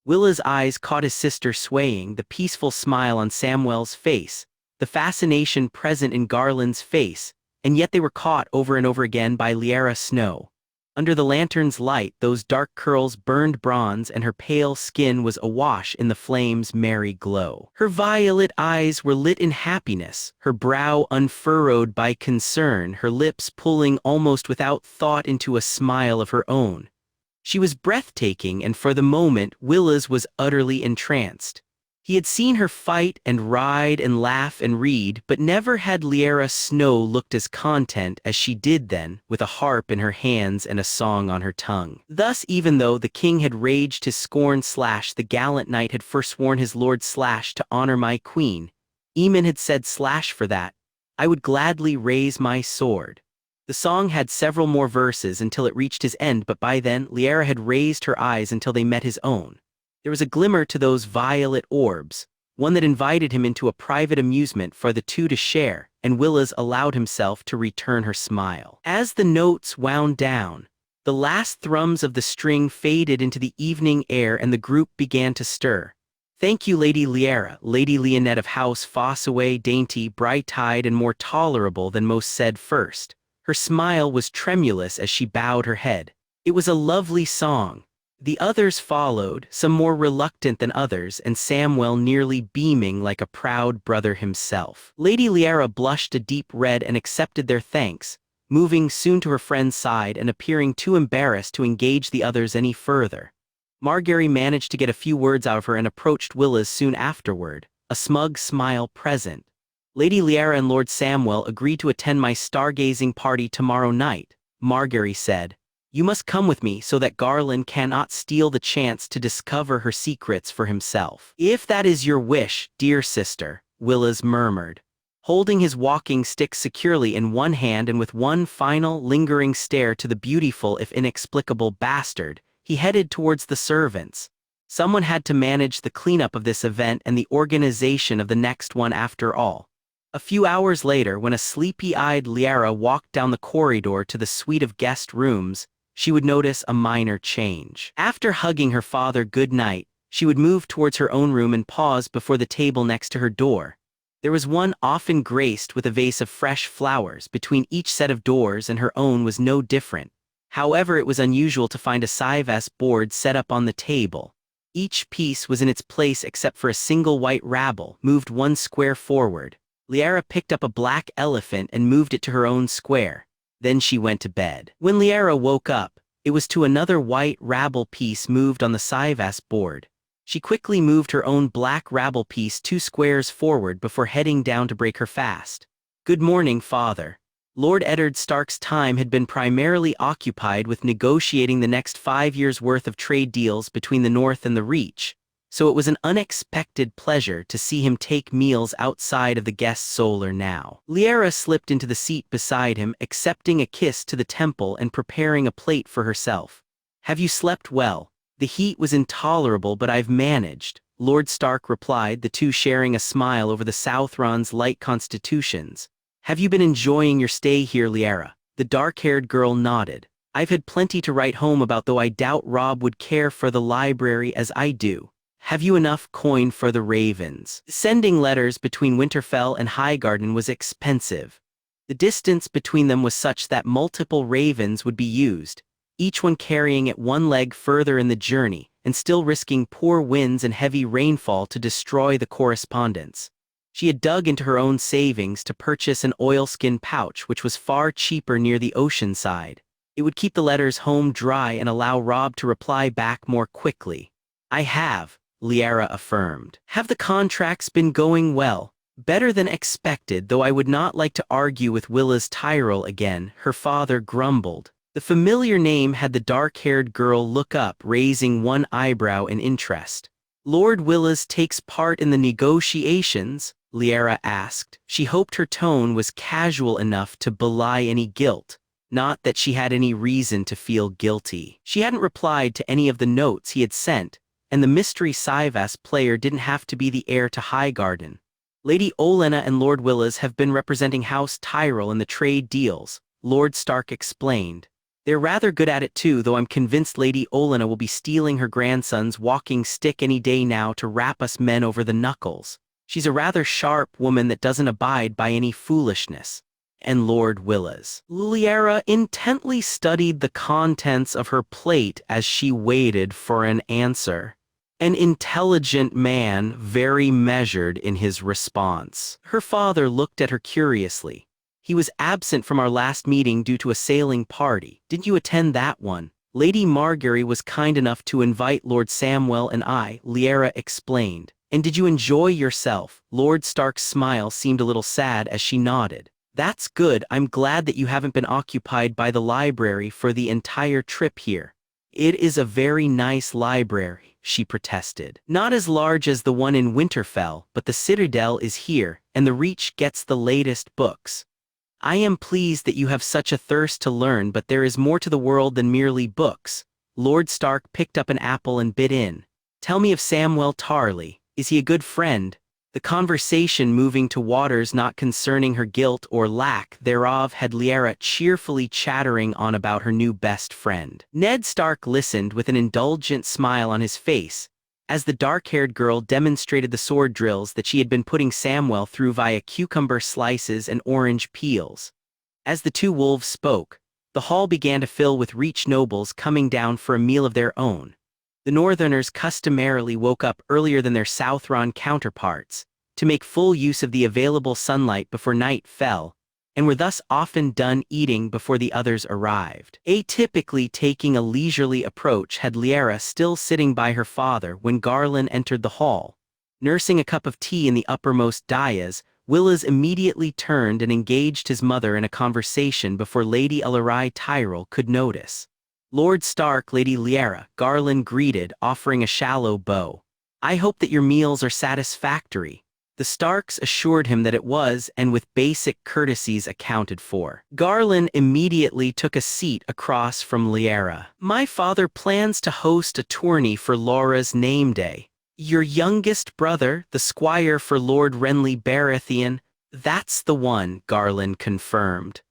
Willa's eyes caught his sister swaying, the peaceful smile on Samwell's face, the fascination present in Garland's face, and yet they were caught over and over again by Lyanna Snow. Under the lantern's light, those dark curls burned bronze and her pale skin was awash in the flame's merry glow. Her violet eyes were lit in happiness, her brow unfurrowed by concern, her lips pulling almost without thought into a smile of her own. She was breathtaking, and for the moment Willas was utterly entranced. He had seen her fight and ride and laugh and read, but never had Lyanna Snow looked as content as she did then, with a harp in her hands and a song on her tongue. Thus, even though the king had raged his scorn / the gallant knight had forsworn his lord / to honor my queen, Aemon had said / for that, I would gladly raise my sword. The song had several more verses until it reached his end, but by then Lyanna had raised her eyes until they met his own. There was a glimmer to those violet orbs, one that invited him into a private amusement for the two to share, and Willas allowed himself to return her smile. As the notes wound down, the last thrums of the string faded into the evening air and the group began to stir. Thank you, Lady Lyanna, Lady Leonette of House Fossaway, dainty, bright-eyed, and more tolerable than most, said first. Her smile was tremulous as she bowed her head. It was a lovely song. The others followed, some more reluctant than others, and Samwell nearly beaming like a proud brother himself. Lady Lyanna blushed a deep red and accepted their thanks, moving soon to her friend's side and appearing too embarrassed to engage the others any further. Margaery managed to get a few words out of her and approached Willas soon afterward, a smug smile present. Lady Lyanna and Lord Samwell agreed to attend my stargazing party tomorrow night, Margaery said. You must come with me so that Garland cannot steal the chance to discover her secrets for himself. If that is your wish, dear sister, Willas murmured. Holding his walking stick securely in one hand and with one final, lingering stare to the beautiful if inexplicable bastard, he headed towards the servants. Someone had to manage the cleanup of this event and the organization of the next one after all. A few hours later, when a sleepy-eyed Lyanna walked down the corridor to the suite of guest rooms, she would notice a minor change. After hugging her father good night, she would move towards her own room and pause before the table next to her door. There was one often graced with a vase of fresh flowers between each set of doors, and her own was no different. However, it was unusual to find a Sivas board set up on the table. Each piece was in its place except for a single white rabble, moved one square forward. Lyanna picked up a black elephant and moved it to her own square. Then she went to bed. When Lyanna woke up, it was to another white rabble piece moved on the Sivas board. She quickly moved her own black rabble piece 2 squares forward before heading down to break her fast. Good morning, father. Lord Eddard Stark's time had been primarily occupied with negotiating the next 5 years' worth of trade deals between the North and the Reach, so it was an unexpected pleasure to see him take meals outside of the guest solar now. Lyanna slipped into the seat beside him, accepting a kiss to the temple and preparing a plate for herself. Have you slept well? The heat was intolerable, but I've managed, Lord Stark replied, the two sharing a smile over the Southron's light constitutions. Have you been enjoying your stay here, Lyanna? The dark-haired girl nodded. I've had plenty to write home about, though I doubt Robb would care for the library as I do. Have you enough coin for the ravens? Sending letters between Winterfell and Highgarden was expensive. The distance between them was such that multiple ravens would be used, each one carrying it one leg further in the journey, and still risking poor winds and heavy rainfall to destroy the correspondence. She had dug into her own savings to purchase an oilskin pouch, which was far cheaper near the ocean side. It would keep the letters home dry and allow Robb to reply back more quickly. I have, Liara affirmed. Have the contracts been going well? Better than expected, though I would not like to argue with Willas Tyrell again, her father grumbled. The familiar name had the dark-haired girl look up, raising one eyebrow in interest. Lord Willas takes part in the negotiations? Liara asked. She hoped her tone was casual enough to belie any guilt. Not that she had any reason to feel guilty. She hadn't replied to any of the notes he had sent, and the mystery Syvas player didn't have to be the heir to Highgarden. Lady Olenna and Lord Willas have been representing House Tyrell in the trade deals, Lord Stark explained. They're rather good at it too, though I'm convinced Lady Olenna will be stealing her grandson's walking stick any day now to rap us men over the knuckles. She's a rather sharp woman that doesn't abide by any foolishness. And Lord Willas. Liara intently studied the contents of her plate as she waited for an answer. An intelligent man, very measured in his response. Her father looked at her curiously. He was absent from our last meeting due to a sailing party. Didn't you attend that one? Lady Margaery was kind enough to invite Lord Samwell and I, Liara explained. And did you enjoy yourself? Lord Stark's smile seemed a little sad as she nodded. That's good. I'm glad that you haven't been occupied by the library for the entire trip here. It is a very nice library, she protested. Not as large as the one in Winterfell, but the Citadel is here, and the Reach gets the latest books. I am pleased that you have such a thirst to learn, but there is more to the world than merely books. Lord Stark picked up an apple and bit in. Tell me of Samwell Tarly. Is he a good friend? The conversation moving to waters not concerning her guilt or lack thereof had Liara cheerfully chattering on about her new best friend. Ned Stark listened with an indulgent smile on his face, as the dark-haired girl demonstrated the sword drills that she had been putting Samwell through via cucumber slices and orange peels. As the two wolves spoke, the hall began to fill with Reach nobles coming down for a meal of their own. The Northerners customarily woke up earlier than their Southron counterparts, to make full use of the available sunlight before night fell, and were thus often done eating before the others arrived. Atypically taking a leisurely approach had Liara still sitting by her father when Garland entered the hall. Nursing a cup of tea in the uppermost dais, Willas immediately turned and engaged his mother in a conversation before Lady Ellery Tyrell could notice. Lord Stark, Lady Liara, Garland greeted, offering a shallow bow. I hope that your meals are satisfactory. The Starks assured him that it was, and with basic courtesies accounted for. Garland immediately took a seat across from Liara. My father plans to host a tourney for Laura's name day. Your youngest brother, the squire for Lord Renly Baratheon, that's the one, Garland confirmed.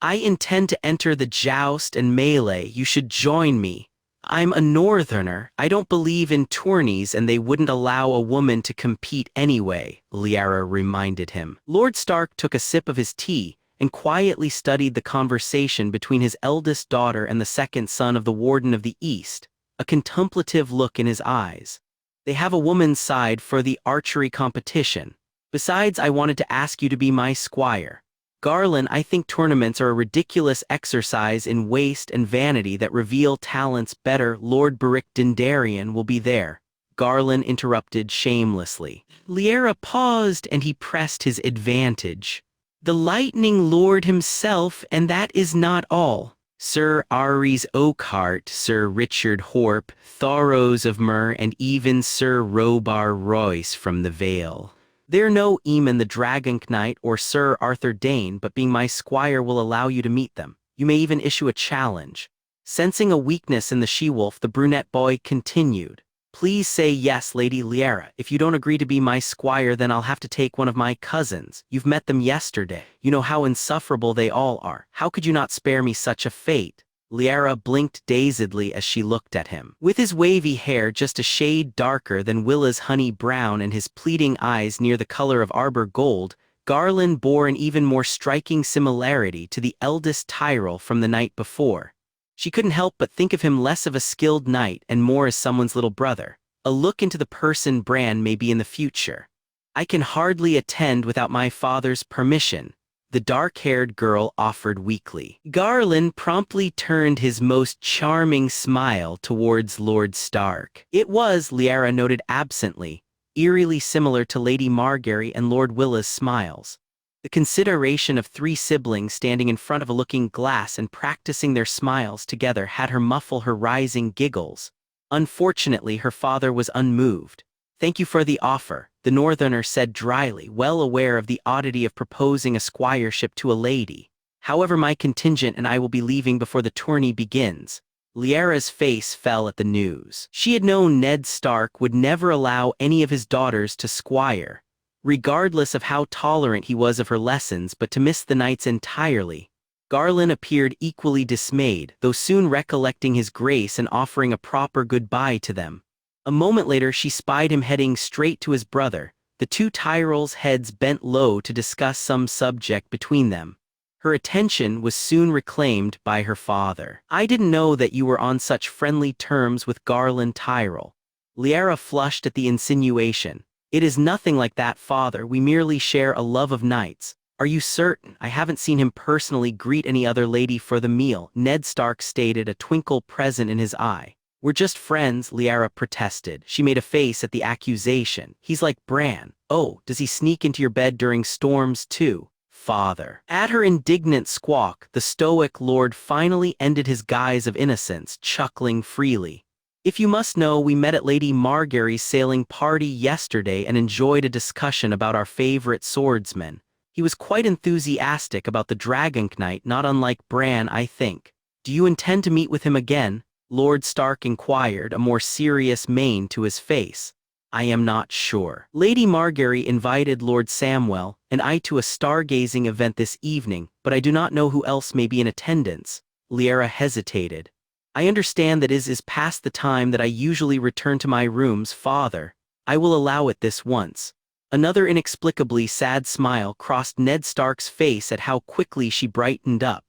I intend to enter the joust and melee. You should join me. I'm a Northerner. I don't believe in tourneys, and they wouldn't allow a woman to compete anyway, Liara reminded him. Lord Stark took a sip of his tea and quietly studied the conversation between his eldest daughter and the second son of the Warden of the East, a contemplative look in his eyes. They have a woman's side for the archery competition. Besides, I wanted to ask you to be my squire. Garland, I think tournaments are a ridiculous exercise in waste and vanity that reveal talents better. Lord Beric Dondarrion will be there. Garland interrupted shamelessly. Liara paused and he pressed his advantage. The Lightning Lord himself, and that is not all. Sir Ares Oakhart, Sir Richard Horpe, Thoros of Myr, and even Sir Robar Royce from the Vale. They're no Eamon the Dragonknight or Sir Arthur Dane, but being my squire will allow you to meet them. You may even issue a challenge. Sensing a weakness in the she-wolf, the brunette boy continued. Please say yes, Lady Liara. If you don't agree to be my squire, then I'll have to take one of my cousins. You've met them yesterday. You know how insufferable they all are. How could you not spare me such a fate? Liara blinked dazedly as she looked at him. With his wavy hair just a shade darker than Willa's honey brown and his pleading eyes near the color of arbor gold, Garland bore an even more striking similarity to the eldest Tyrell from the night before. She couldn't help but think of him less of a skilled knight and more as someone's little brother. A look into the person Bran may be in the future. I can hardly attend without my father's permission. the dark-haired girl offered weakly. Garland promptly turned his most charming smile towards Lord Stark. It was, Lyanna noted absently, eerily similar to Lady Margaery and Lord Willas' smiles. The consideration of three siblings standing in front of a looking glass and practicing their smiles together had her muffle her rising giggles. Unfortunately, her father was unmoved. "Thank you for the offer," the northerner said dryly, well aware of the oddity of proposing a squireship to a lady. "However, my contingent and I will be leaving before the tourney begins." Lyanna's face fell at the news. She had known Ned Stark would never allow any of his daughters to squire, regardless of how tolerant he was of her lessons, but to miss the knights entirely. Garland appeared equally dismayed, though soon recollecting his grace and offering a proper goodbye to them. A moment later she spied him heading straight to his brother, the two Tyrells' heads bent low to discuss some subject between them. Her attention was soon reclaimed by her father. "I didn't know that you were on such friendly terms with Garland Tyrell." Lyanna flushed at the insinuation. "It is nothing like that, father. We merely share a love of knights." "Are you certain? I haven't seen him personally greet any other lady for the meal," Ned Stark stated, a twinkle present in his eye. "We're just friends," Lyanna protested. She made a face at the accusation. "He's like Bran." "Oh, does he sneak into your bed during storms too, father?" At her indignant squawk, the stoic lord finally ended his guise of innocence, chuckling freely. "If you must know, we met at Lady Margaery's sailing party yesterday and enjoyed a discussion about our favorite swordsman. He was quite enthusiastic about the Dragonknight, not unlike Bran, I think." "Do you intend to meet with him again?" Lord Stark inquired, a more serious mien to his face. "I am not sure. Lady Margaery invited Lord Samwell and I to a stargazing event this evening, but I do not know who else may be in attendance." Lyanna hesitated. "I understand that it is past the time that I usually return to my rooms, father. I will allow it this once." Another inexplicably sad smile crossed Ned Stark's face at how quickly she brightened up.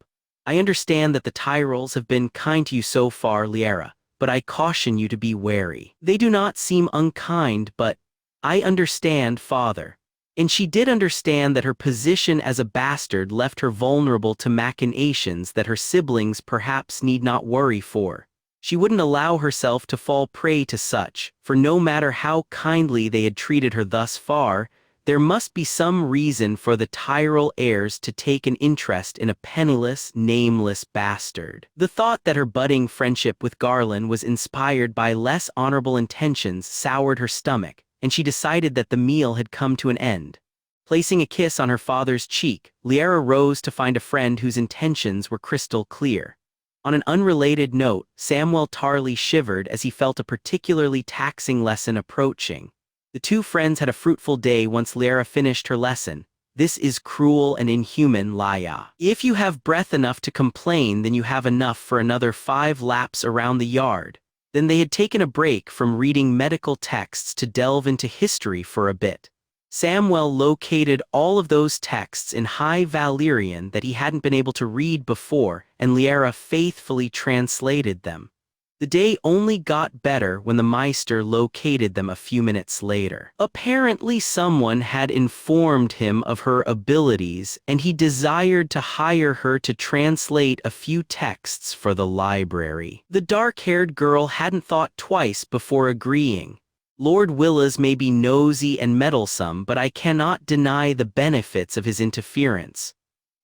"I understand that the Tyrells have been kind to you so far, Lyanna, but I caution you to be wary." "They do not seem unkind, but—" "I understand, father." And she did understand that her position as a bastard left her vulnerable to machinations that her siblings perhaps need not worry for. She wouldn't allow herself to fall prey to such, for no matter how kindly they had treated her thus far, there must be some reason for the Tyrell heirs to take an interest in a penniless, nameless bastard. The thought that her budding friendship with Garland was inspired by less honorable intentions soured her stomach, and she decided that the meal had come to an end. Placing a kiss on her father's cheek, Lyanna rose to find a friend whose intentions were crystal clear. On an unrelated note, Samwell Tarly shivered as he felt a particularly taxing lesson approaching. The two friends had a fruitful day once Lyanna finished her lesson. "This is cruel and inhuman, Lya. If you have breath enough to complain, then you have enough for another 5 laps around the yard." Then they had taken a break from reading medical texts to delve into history for a bit. Samwell located all of those texts in High Valyrian that he hadn't been able to read before, and Lyanna faithfully translated them. The day only got better when the Maester located them a few minutes later. Apparently someone had informed him of her abilities, and he desired to hire her to translate a few texts for the library. The dark-haired girl hadn't thought twice before agreeing. "Lord Willas may be nosy and meddlesome, but I cannot deny the benefits of his interference."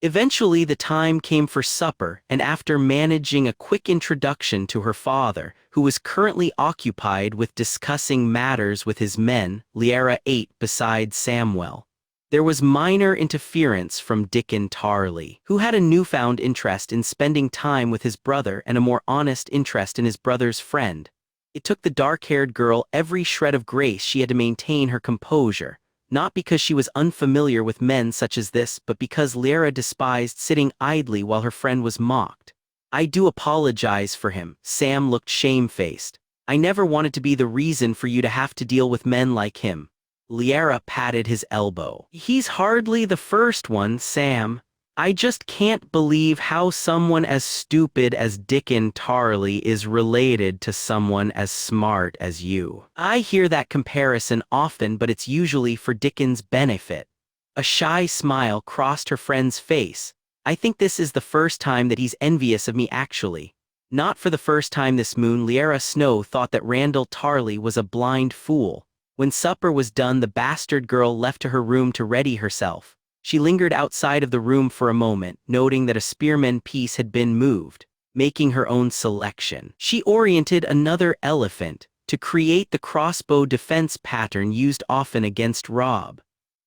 Eventually the time came for supper, and after managing a quick introduction to her father, who was currently occupied with discussing matters with his men, Lyanna ate beside Samwell. There was minor interference from Dickon Tarly, who had a newfound interest in spending time with his brother and a more honest interest in his brother's friend. It took the dark-haired girl every shred of grace she had to maintain her composure, not because she was unfamiliar with men such as this, but because Lyanna despised sitting idly while her friend was mocked. "I do apologize for him." Sam looked shamefaced. "I never wanted to be the reason for you to have to deal with men like him." Lyanna patted his elbow. "He's hardly the first one, Sam. I just can't believe how someone as stupid as Dickon Tarly is related to someone as smart as you." "I hear that comparison often, but it's usually for Dickon's benefit." A shy smile crossed her friend's face. I think this is the first time that he's envious of me actually. Not for the first time this moon, Lyanna Snow thought that Randyll Tarly was a blind fool. When supper was done, the bastard girl left to her room to ready herself. She lingered outside of the room for a moment, noting that a spearman piece had been moved, making her own selection. She oriented another elephant to create the crossbow defense pattern used often against Robb.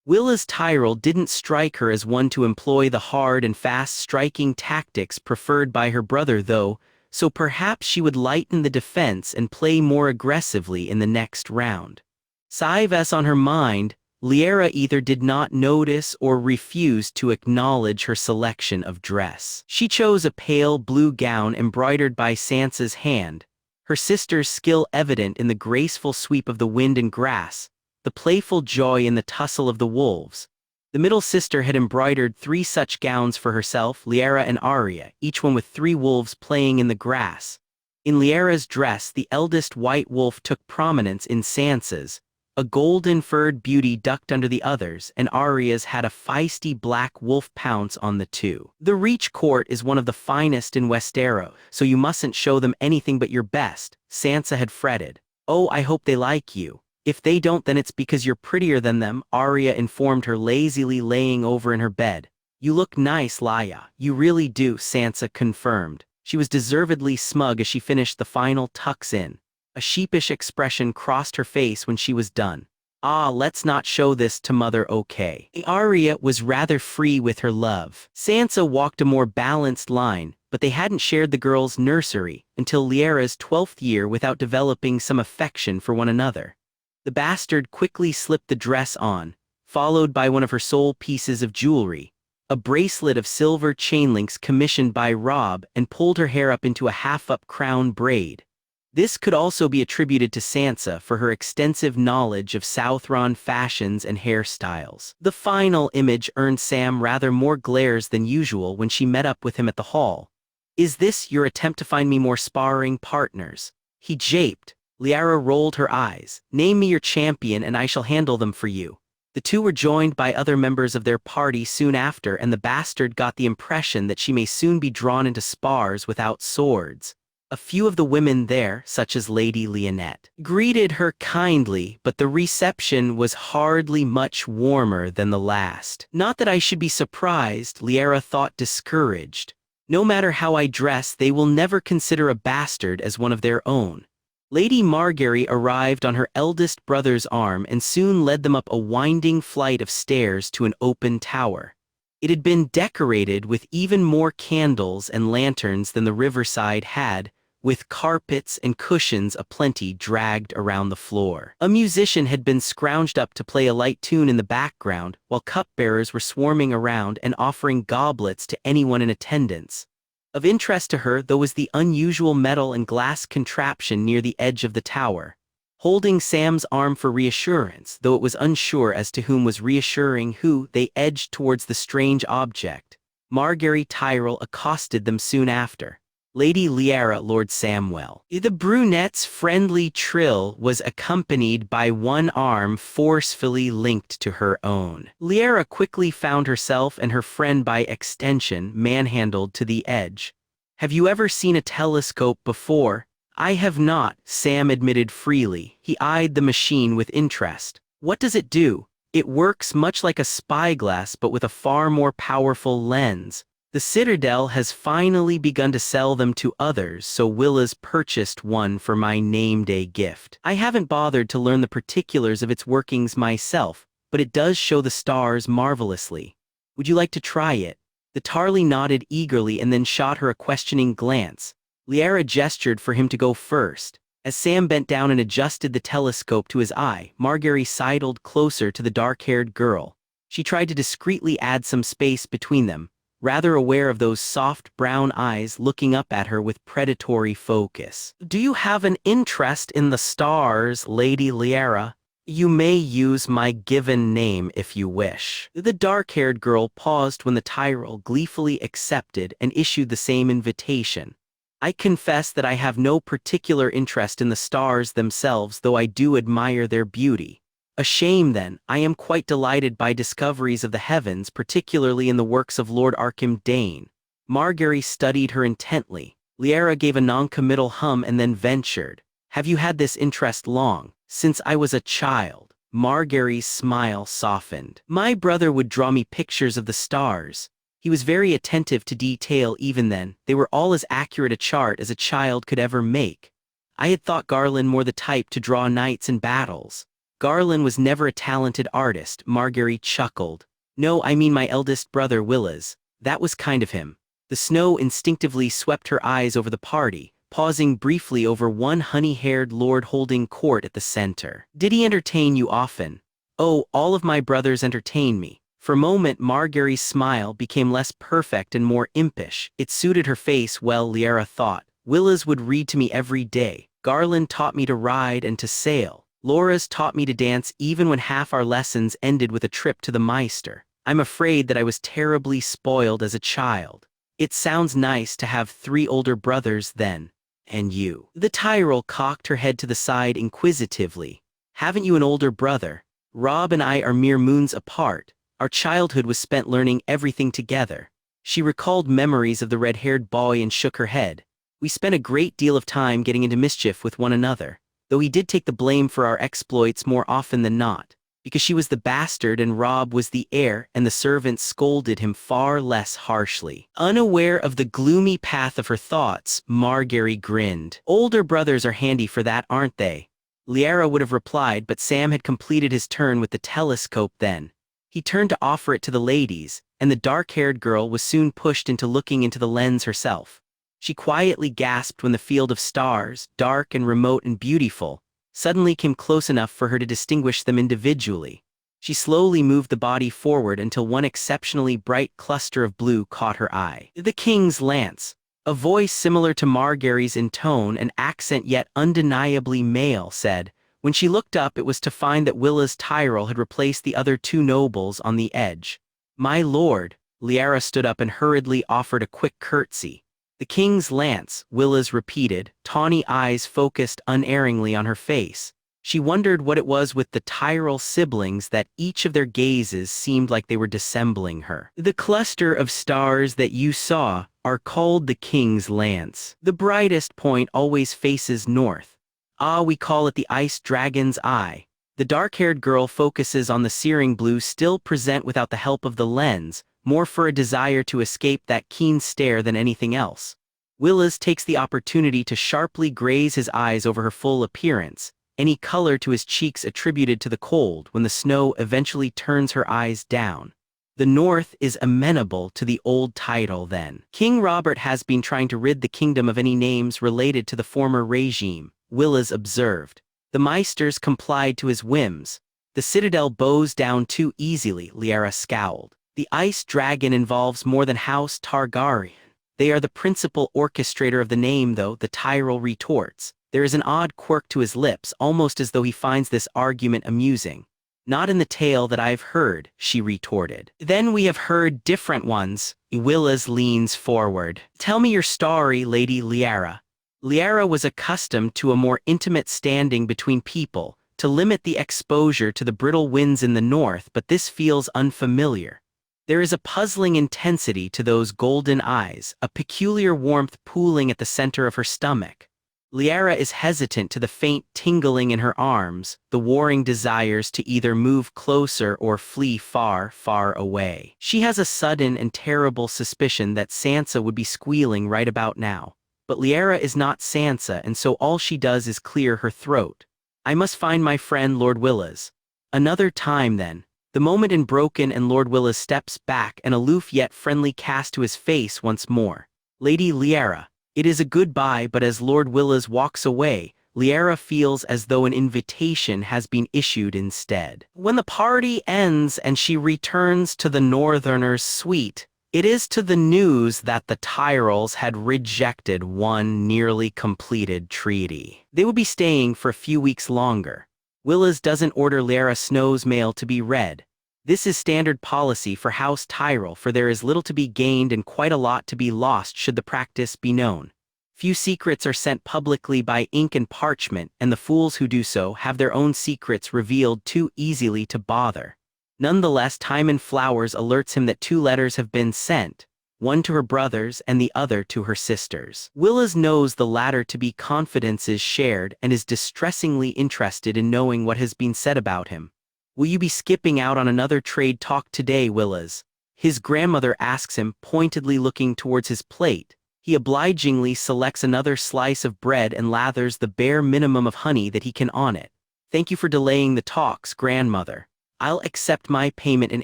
Willas Tyrell didn't strike her as one to employ the hard and fast striking tactics preferred by her brother though, so perhaps she would lighten the defense and play more aggressively in the next round. Sives on her mind, Lyanna either did not notice or refused to acknowledge her selection of dress. She chose a pale blue gown embroidered by Sansa's hand, her sister's skill evident in the graceful sweep of the wind and grass, the playful joy in the tussle of the wolves. The middle sister had embroidered 3 such gowns for herself, Lyanna and Arya, each one with 3 wolves playing in the grass. In Lyanna's dress, the eldest white wolf took prominence in Sansa's. A golden-furred beauty ducked under the others, and Arya's had a feisty black wolf pounce on the 2. The Reach Court is one of the finest in Westeros, so you mustn't show them anything but your best, Sansa had fretted. Oh, I hope they like you. If they don't, then it's because you're prettier than them, Arya informed her, lazily laying over in her bed. You look nice, Lya. You really do, Sansa confirmed. She was deservedly smug as she finished the final tucks in. A sheepish expression crossed her face when she was done. Ah, let's not show this to Mother, okay? Arya was rather free with her love. Sansa walked a more balanced line, but they hadn't shared the girl's nursery until Lyanna's 12th year without developing some affection for one another. The bastard quickly slipped the dress on, followed by one of her sole pieces of jewelry, a bracelet of silver chain links commissioned by Robb, and pulled her hair up into a half-up crown braid. This could also be attributed to Sansa for her extensive knowledge of Southron fashions and hairstyles. The final image earned Sam rather more glares than usual when she met up with him at the hall. Is this your attempt to find me more sparring partners? He japed. Lyanna rolled her eyes. Name me your champion and I shall handle them for you. The two were joined by other members of their party soon after, and the bastard got the impression that she may soon be drawn into spars without swords. A few of the women there, such as Lady Leonette, greeted her kindly, but the reception was hardly much warmer than the last. Not that I should be surprised, Lyanna thought, discouraged. No matter how I dress, they will never consider a bastard as one of their own. Lady Margaery arrived on her eldest brother's arm and soon led them up a winding flight of stairs to an open tower. It had been decorated with even more candles and lanterns than the riverside had, with carpets and cushions aplenty dragged around the floor. A musician had been scrounged up to play a light tune in the background, while cupbearers were swarming around and offering goblets to anyone in attendance. Of interest to her, though, was the unusual metal and glass contraption near the edge of the tower. Holding Sam's arm for reassurance, though it was unsure as to whom was reassuring who, they edged towards the strange object. Margaery Tyrell accosted them soon after. Lady Lyanna, Lord Samwell. The brunette's friendly trill was accompanied by one arm forcefully linked to her own. Lyanna quickly found herself and her friend by extension manhandled to the edge. Have you ever seen a telescope before? I have not, Sam admitted freely. He eyed the machine with interest. What does it do? It works much like a spyglass but with a far more powerful lens. The Citadel has finally begun to sell them to others, so Willas purchased one for my name day gift. I haven't bothered to learn the particulars of its workings myself, but it does show the stars marvelously. Would you like to try it? The Tarly nodded eagerly and then shot her a questioning glance. Lyanna gestured for him to go first. As Sam bent down and adjusted the telescope to his eye, Margaery sidled closer to the dark-haired girl. She tried to discreetly add some space between them, rather aware of those soft brown eyes looking up at her with predatory focus. Do you have an interest in the stars, Lady Lyanna? You may use my given name if you wish. The dark-haired girl paused when the Tyrell gleefully accepted and issued the same invitation. I confess that I have no particular interest in the stars themselves, though I do admire their beauty. A shame then. I am quite delighted by discoveries of the heavens, particularly in the works of Lord Arkham Dane. Margaery studied her intently. Lyanna gave a non-committal hum and then ventured. Have you had this interest long? Since I was a child. Margaery's smile softened. My brother would draw me pictures of the stars. He was very attentive to detail even then. They were all as accurate a chart as a child could ever make. I had thought Garland more the type to draw knights and battles. Garland was never a talented artist, Margaery chuckled. No, I mean my eldest brother Willas. That was kind of him. The snow instinctively swept her eyes over the party, pausing briefly over one honey-haired lord holding court at the center. Did he entertain you often? Oh, all of my brothers entertain me. For a moment Margaery's smile became less perfect and more impish. It suited her face well, Lyanna thought. Willas would read to me every day. Garland taught me to ride and to sail. Loras taught me to dance even when half our lessons ended with a trip to the Meister. I'm afraid that I was terribly spoiled as a child. It sounds nice to have 3 older brothers then. And you? The Tyrell cocked her head to the side inquisitively. Haven't you an older brother? Rob and I are mere moons apart. Our childhood was spent learning everything together. She recalled memories of the red-haired boy and shook her head. We spent a great deal of time getting into mischief with one another, though he did take the blame for our exploits more often than not, because she was the bastard and Rob was the heir, and the servants scolded him far less harshly. Unaware of the gloomy path of her thoughts, Margaery grinned. Older brothers are handy for that, aren't they? Lyanna would have replied, but Sam had completed his turn with the telescope then. He turned to offer it to the ladies, and the dark-haired girl was soon pushed into looking into the lens herself. She quietly gasped when the field of stars, dark and remote and beautiful, suddenly came close enough for her to distinguish them individually. She slowly moved the body forward until one exceptionally bright cluster of blue caught her eye. The King's Lance. A voice similar to Margaery's in tone and accent yet undeniably male said. When she looked up, it was to find that Willas Tyrell had replaced the other 2 nobles on the edge. My lord. Lyanna stood up and hurriedly offered a quick curtsy. The King's Lance, Willas repeated, tawny eyes focused unerringly on her face. She wondered what it was with the Tyrell siblings that each of their gazes seemed like they were dissembling her. The cluster of stars that you saw are called the King's Lance. The brightest point always faces north. Ah, we call it the Ice Dragon's Eye. The dark-haired girl focuses on the searing blue still present without the help of the lens, more for a desire to escape that keen stare than anything else. Willas takes the opportunity to sharply graze his eyes over her full appearance, any color to his cheeks attributed to the cold when the snow eventually turns her eyes down. The North is amenable to the old title then. King Robert has been trying to rid the kingdom of any names related to the former regime, Willas observed. The Meisters complied to his whims. The Citadel bows down too easily, Lyanna scowled. The Ice Dragon involves more than House Targaryen. They are the principal orchestrator of the name, though, the Tyrell retorts. There is an odd quirk to his lips, almost as though he finds this argument amusing. Not in the tale that I've heard, she retorted. Then we have heard different ones. Willas leans forward. Tell me your story, Lady Lyanna. Lyanna was accustomed to a more intimate standing between people, to limit the exposure to the brittle winds in the north, but this feels unfamiliar. There is a puzzling intensity to those golden eyes, a peculiar warmth pooling at the center of her stomach. Lyanna is hesitant to the faint tingling in her arms, the warring desires to either move closer or flee far, far away. She has a sudden and terrible suspicion that Sansa would be squealing right about now. But Lyanna is not Sansa, and so all she does is clear her throat. I must find my friend Lord Willas. Another time then. The moment is broken and Lord Willas steps back, an aloof yet friendly cast to his face once more. Lady Lyanna. It is a goodbye, but as Lord Willas walks away, Lyanna feels as though an invitation has been issued instead. When the party ends and she returns to the Northerner's suite, it is to the news that the Tyrells had rejected one nearly completed treaty. They would be staying for a few weeks longer. Willas doesn't order Lyanna Snow's mail to be read. This is standard policy for House Tyrell, for there is little to be gained and quite a lot to be lost should the practice be known. Few secrets are sent publicly by ink and parchment, and the fools who do so have their own secrets revealed too easily to bother. Nonetheless, Time and Flowers alerts him that 2 letters have been sent, one to her brothers and the other to her sisters. Willas knows the latter to be confidences shared and is distressingly interested in knowing what has been said about him. "Will you be skipping out on another trade talk today, Willas?" his grandmother asks him, pointedly looking towards his plate. He obligingly selects another slice of bread and lathers the bare minimum of honey that he can on it. "Thank you for delaying the talks, grandmother. I'll accept my payment in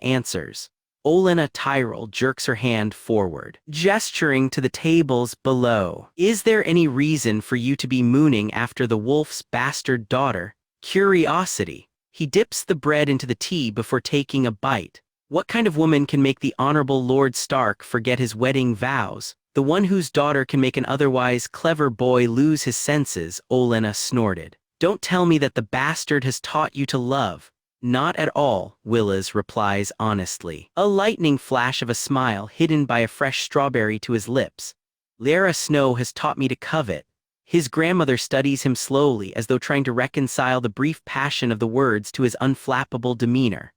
answers." Olenna Tyrell jerks her hand forward, gesturing to the tables below. "Is there any reason for you to be mooning after the wolf's bastard daughter? Curiosity." He dips the bread into the tea before taking a bite. "What kind of woman can make the Honorable Lord Stark forget his wedding vows? The one whose daughter can make an otherwise clever boy lose his senses," Olenna snorted. "Don't tell me that the bastard has taught you to love." "Not at all," Willas replies honestly, a lightning flash of a smile hidden by a fresh strawberry to his lips. "Lyanna Snow has taught me to covet." His grandmother studies him slowly as though trying to reconcile the brief passion of the words to his unflappable demeanor.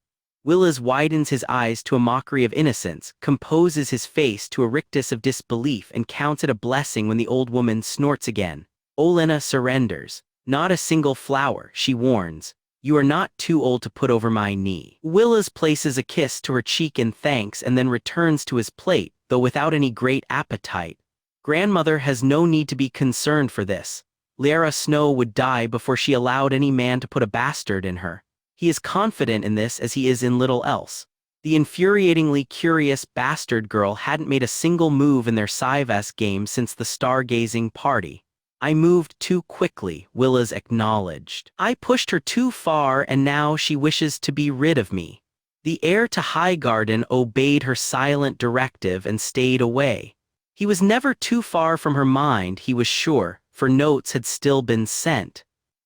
Willas widens his eyes to a mockery of innocence, composes his face to a rictus of disbelief, and counts it a blessing when the old woman snorts again. Olenna surrenders. "Not a single flower," she warns. "You are not too old to put over my knee." Willas places a kiss to her cheek in thanks and then returns to his plate, though without any great appetite. Grandmother has no need to be concerned for this. Lyanna Snow would die before she allowed any man to put a bastard in her. He is confident in this as he is in little else. The infuriatingly curious bastard girl hadn't made a single move in their Syvas game since the stargazing party. "I moved too quickly," Willas acknowledged. "I pushed her too far and now she wishes to be rid of me." The heir to Highgarden obeyed her silent directive and stayed away. He was never too far from her mind, he was sure, for notes had still been sent.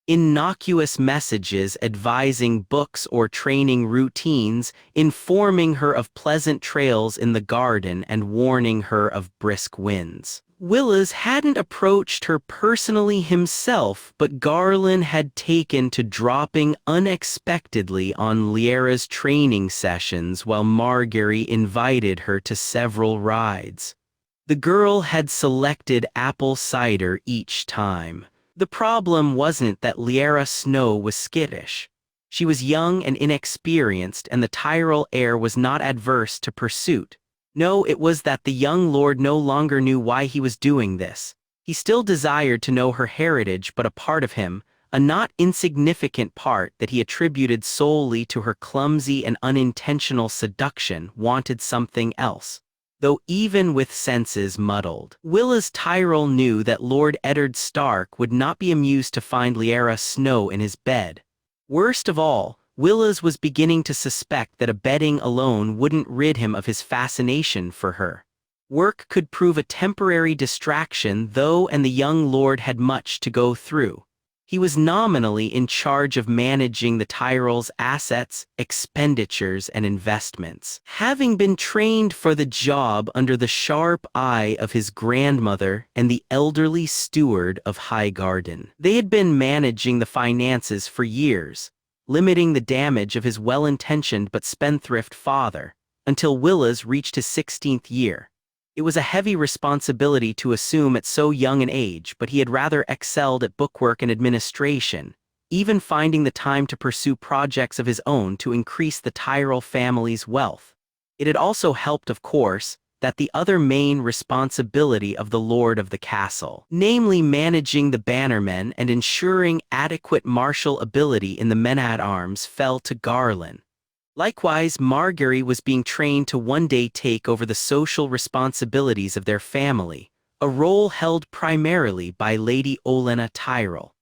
Innocuous messages advising books or training routines, informing her of pleasant trails in the garden and warning her of brisk winds. Willas hadn't approached her personally himself, but Garland had taken to dropping unexpectedly on Lyanna's training sessions while Margaery invited her to several rides. The girl had selected apple cider each time. The problem wasn't that Lyanna Snow was skittish. She was young and inexperienced, and the Tyrell heir was not adverse to pursuit. No, it was that the young lord no longer knew why he was doing this. He still desired to know her heritage, but a part of him, a not insignificant part that he attributed solely to her clumsy and unintentional seduction, wanted something else. Though even with senses muddled, Willas Tyrell knew that Lord Eddard Stark would not be amused to find Lyanna Snow in his bed. Worst of all, Willas was beginning to suspect that abetting alone wouldn't rid him of his fascination for her. Work could prove a temporary distraction, though, and the young lord had much to go through. He was nominally in charge of managing the Tyrell's assets, expenditures, and investments. Having been trained for the job under the sharp eye of his grandmother and the elderly steward of Highgarden, they had been managing the finances for years, limiting the damage of his well-intentioned but spendthrift father, until Willas reached his 16th year. It was a heavy responsibility to assume at so young an age, but he had rather excelled at bookwork and administration, even finding the time to pursue projects of his own to increase the Tyrell family's wealth. It had also helped, of course, that the other main responsibility of the lord of the castle, namely managing the bannermen and ensuring adequate martial ability in the men-at-arms, fell to Garland. Likewise, Margaery was being trained to one day take over the social responsibilities of their family, a role held primarily by Lady Olenna Tyrell.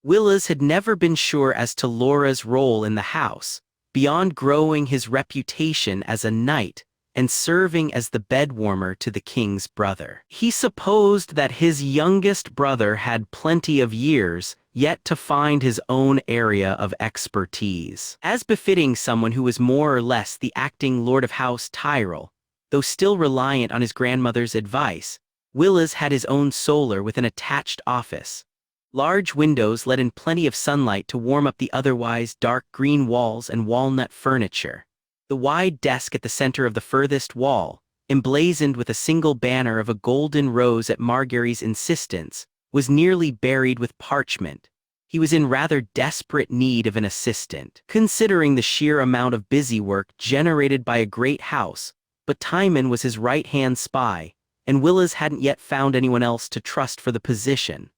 Willas had never been sure as to Laura's role in the house, beyond growing his reputation as a knight and serving as the bedwarmer to the king's brother. He supposed that his youngest brother had plenty of years yet to find his own area of expertise. As befitting someone who was more or less the acting Lord of House Tyrell, though still reliant on his grandmother's advice, Willas had his own solar with an attached office. Large windows let in plenty of sunlight to warm up the otherwise dark green walls and walnut furniture. The wide desk at the center of the furthest wall, emblazoned with a single banner of a golden rose at Margaery's insistence, was nearly buried with parchment. He was in rather desperate need of an assistant, considering the sheer amount of busy work generated by a great house, but Tymon was his right-hand spy, and Willas hadn't yet found anyone else to trust for the position.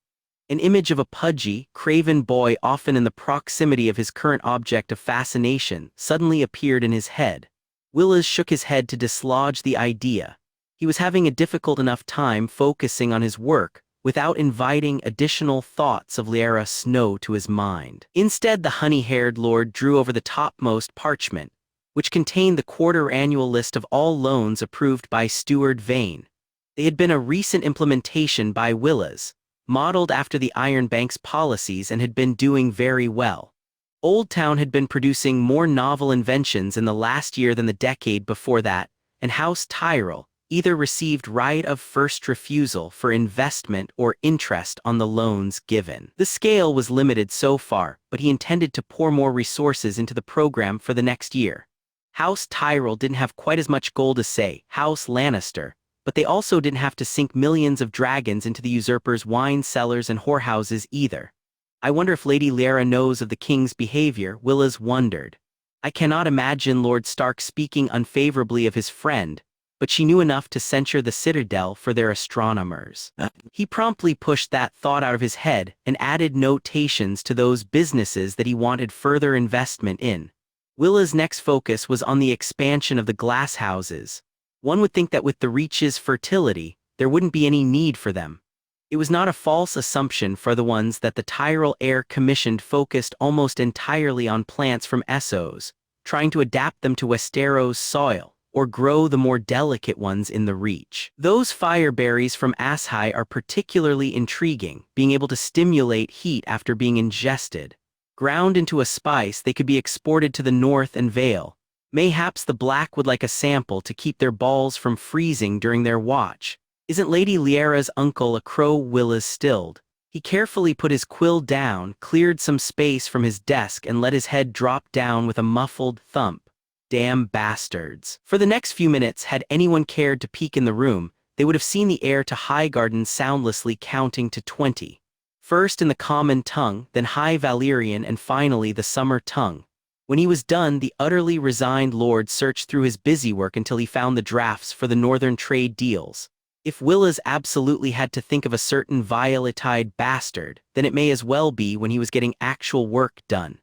An image of a pudgy, craven boy often in the proximity of his current object of fascination suddenly appeared in his head. Willas shook his head to dislodge the idea. He was having a difficult enough time focusing on his work without inviting additional thoughts of Lyanna Snow to his mind. Instead, the honey-haired lord drew over the topmost parchment, which contained the quarter-annual list of all loans approved by Steward Vane. They had been a recent implementation by Willas, modeled after the Iron Bank's policies, and had been doing very well. Old Town had been producing more novel inventions in the last year than the decade before that, and House Tyrell either received right of first refusal for investment or interest on the loans given. The scale was limited so far, but he intended to pour more resources into the program for the next year. House Tyrell didn't have quite as much gold as, say, House Lannister, but they also didn't have to sink millions of dragons into the usurpers' wine cellars and whorehouses either. I wonder if Lady Lyanna knows of the king's behavior, Willas wondered. I cannot imagine Lord Stark speaking unfavorably of his friend, but she knew enough to censure the Citadel for their astronomers. He promptly pushed that thought out of his head and added notations to those businesses that he wanted further investment in. Willas' next focus was on the expansion of the glass houses. One would think that with the Reach's fertility, there wouldn't be any need for them. It was not a false assumption for the ones that the Tyrell heir commissioned focused almost entirely on plants from Essos, trying to adapt them to Westeros soil, or grow the more delicate ones in the Reach. Those fireberries from Asshai are particularly intriguing, being able to stimulate heat after being ingested. Ground into a spice, they could be exported to the north and Vale. Mayhaps the Black would like a sample to keep their balls from freezing during their watch. Isn't Lady Lyanna's uncle a crow? Willas stilled. He carefully put his quill down, cleared some space from his desk, and let his head drop down with a muffled thump. Damn bastards. For the next few minutes, had anyone cared to peek in the room, they would have seen the heir to Highgarden soundlessly counting to 20. First in the common tongue, then High Valyrian, and finally the summer tongue. When he was done, the utterly resigned lord searched through his busy work until he found the drafts for the northern trade deals. If Willas absolutely had to think of a certain violet-eyed bastard, then it may as well be when he was getting actual work done.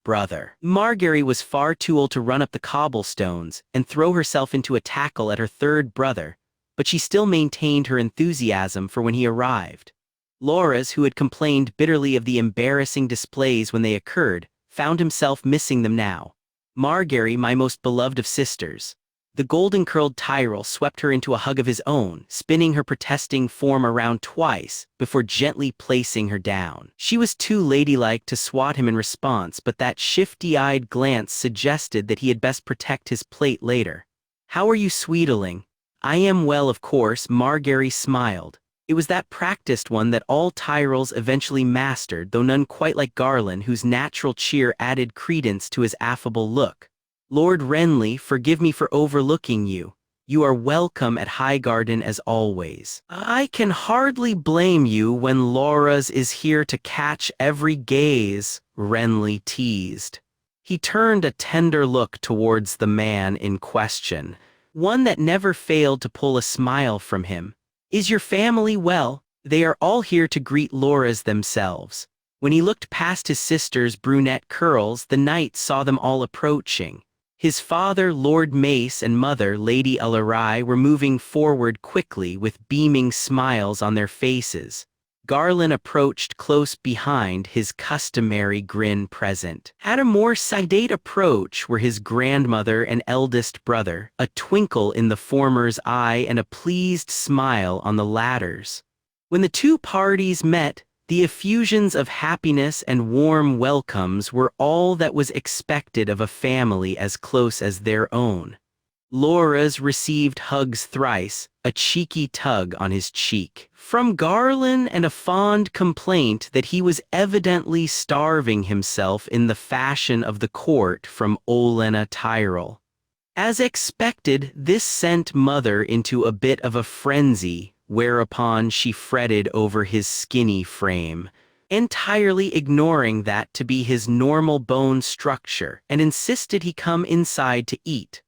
Brother. Margaery was far too old to run up the cobblestones and throw herself into a tackle at her third brother, but she still maintained her enthusiasm for when he arrived. Loras, who had complained bitterly of the embarrassing displays when they occurred, found himself missing them now. Margaery, my most beloved of sisters. The golden-curled Tyrell swept her into a hug of his own, spinning her protesting form around twice, before gently placing her down. She was too ladylike to swat him in response, but that shifty-eyed glance suggested that he had best protect his plate later. "How are you, sweetling?" "I am well, of course," Margaery smiled. It was that practiced one that all Tyrells eventually mastered, though none quite like Garland, whose natural cheer added credence to his affable look. "Lord Renly, forgive me for overlooking you. You are welcome at Highgarden as always." "I can hardly blame you when Loras is here to catch every gaze," Renly teased. He turned a tender look towards the man in question, one that never failed to pull a smile from him. "Is your family well? They are all here to greet Loras themselves." When he looked past his sister's brunette curls, the knight saw them all approaching. His father, Lord Mace, and mother, Lady Alarai, were moving forward quickly with beaming smiles on their faces. Garland approached close behind, his customary grin present. At a more sedate approach were his grandmother and eldest brother, a twinkle in the former's eye and a pleased smile on the latter's. When the two parties met, the effusions of happiness and warm welcomes were all that was expected of a family as close as their own. Loras received hugs thrice, a cheeky tug on his cheek from Garland and a fond complaint that he was evidently starving himself in the fashion of the court from Olenna Tyrell. As expected, this sent Mother into a bit of a frenzy, whereupon she fretted over his skinny frame, entirely ignoring that to be his normal bone structure, and insisted he come inside to eat.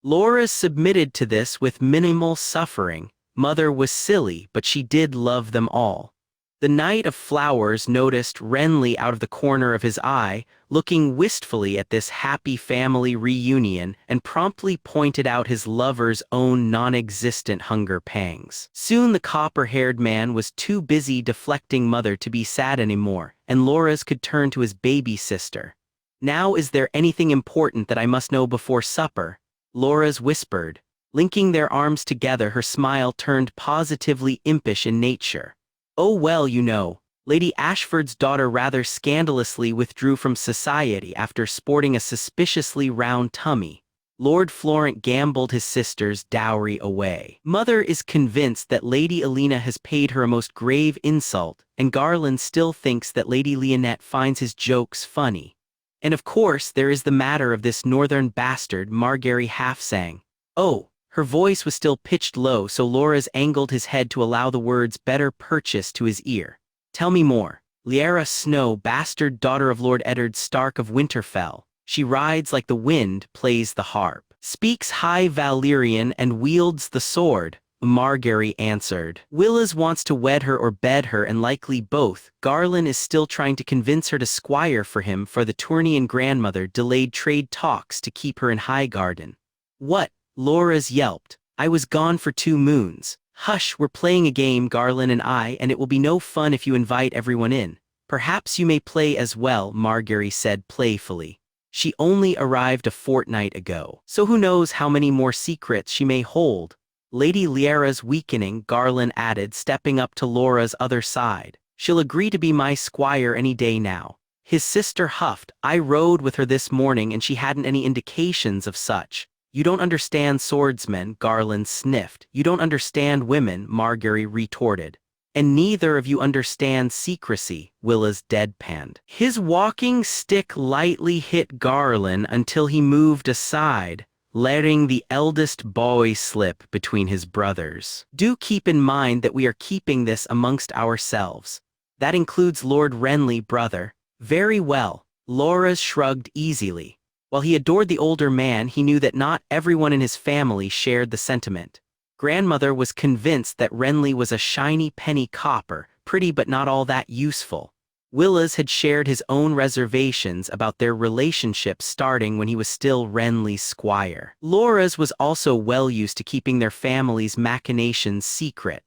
Loras submitted to this with minimal suffering. Mother was silly, but she did love them all. The Knight of Flowers noticed Renly out of the corner of his eye, looking wistfully at this happy family reunion, and promptly pointed out his lover's own non-existent hunger pangs. Soon the copper-haired man was too busy deflecting Mother to be sad anymore, and Loras could turn to his baby sister. "Now is there anything important that I must know before supper?" Loras whispered. Linking their arms together, her smile turned positively impish in nature. "Oh well, you know, Lady Ashford's daughter rather scandalously withdrew from society after sporting a suspiciously round tummy. Lord Florent gambled his sister's dowry away. Mother is convinced that Lady Alina has paid her a most grave insult, and Garland still thinks that Lady Leonette finds his jokes funny. And of course there is the matter of this northern bastard," Margaery half-sang. "Oh." Her voice was still pitched low, so Loras angled his head to allow the words better purchase to his ear. "Tell me more." "Lyanna Snow, bastard daughter of Lord Eddard Stark of Winterfell. She rides like the wind, plays the harp, speaks High Valyrian, and wields the sword," Margaery answered. "Willas wants to wed her or bed her, and likely both. Garland is still trying to convince her to squire for him, for the Tournian grandmother delayed trade talks to keep her in Highgarden." "What?" Loras yelped. "I was gone for 2 moons. Hush, we're playing a game, Garland and I, and it will be no fun if you invite everyone in." "Perhaps you may play as well," Margaery said playfully. "She only arrived a fortnight ago, so who knows how many more secrets she may hold." "Lady Lyanna's weakening," Garland added, stepping up to Lora's other side. "She'll agree to be my squire any day now." His sister huffed. "I rode with her this morning and she hadn't any indications of such." "You don't understand swordsmen," Garland sniffed. "You don't understand women," Margaery retorted. "And neither of you understand secrecy," Willas deadpanned. His walking stick lightly hit Garland until he moved aside, letting the eldest boy slip between his brothers. "Do keep in mind that we are keeping this amongst ourselves. That includes Lord Renly, brother." "Very well." Loras shrugged easily. While he adored the older man, he knew that not everyone in his family shared the sentiment. Grandmother was convinced that Renly was a shiny penny copper, pretty but not all that useful. Willas had shared his own reservations about their relationship starting when he was still Renly's squire. Loras was also well used to keeping their family's machinations secret.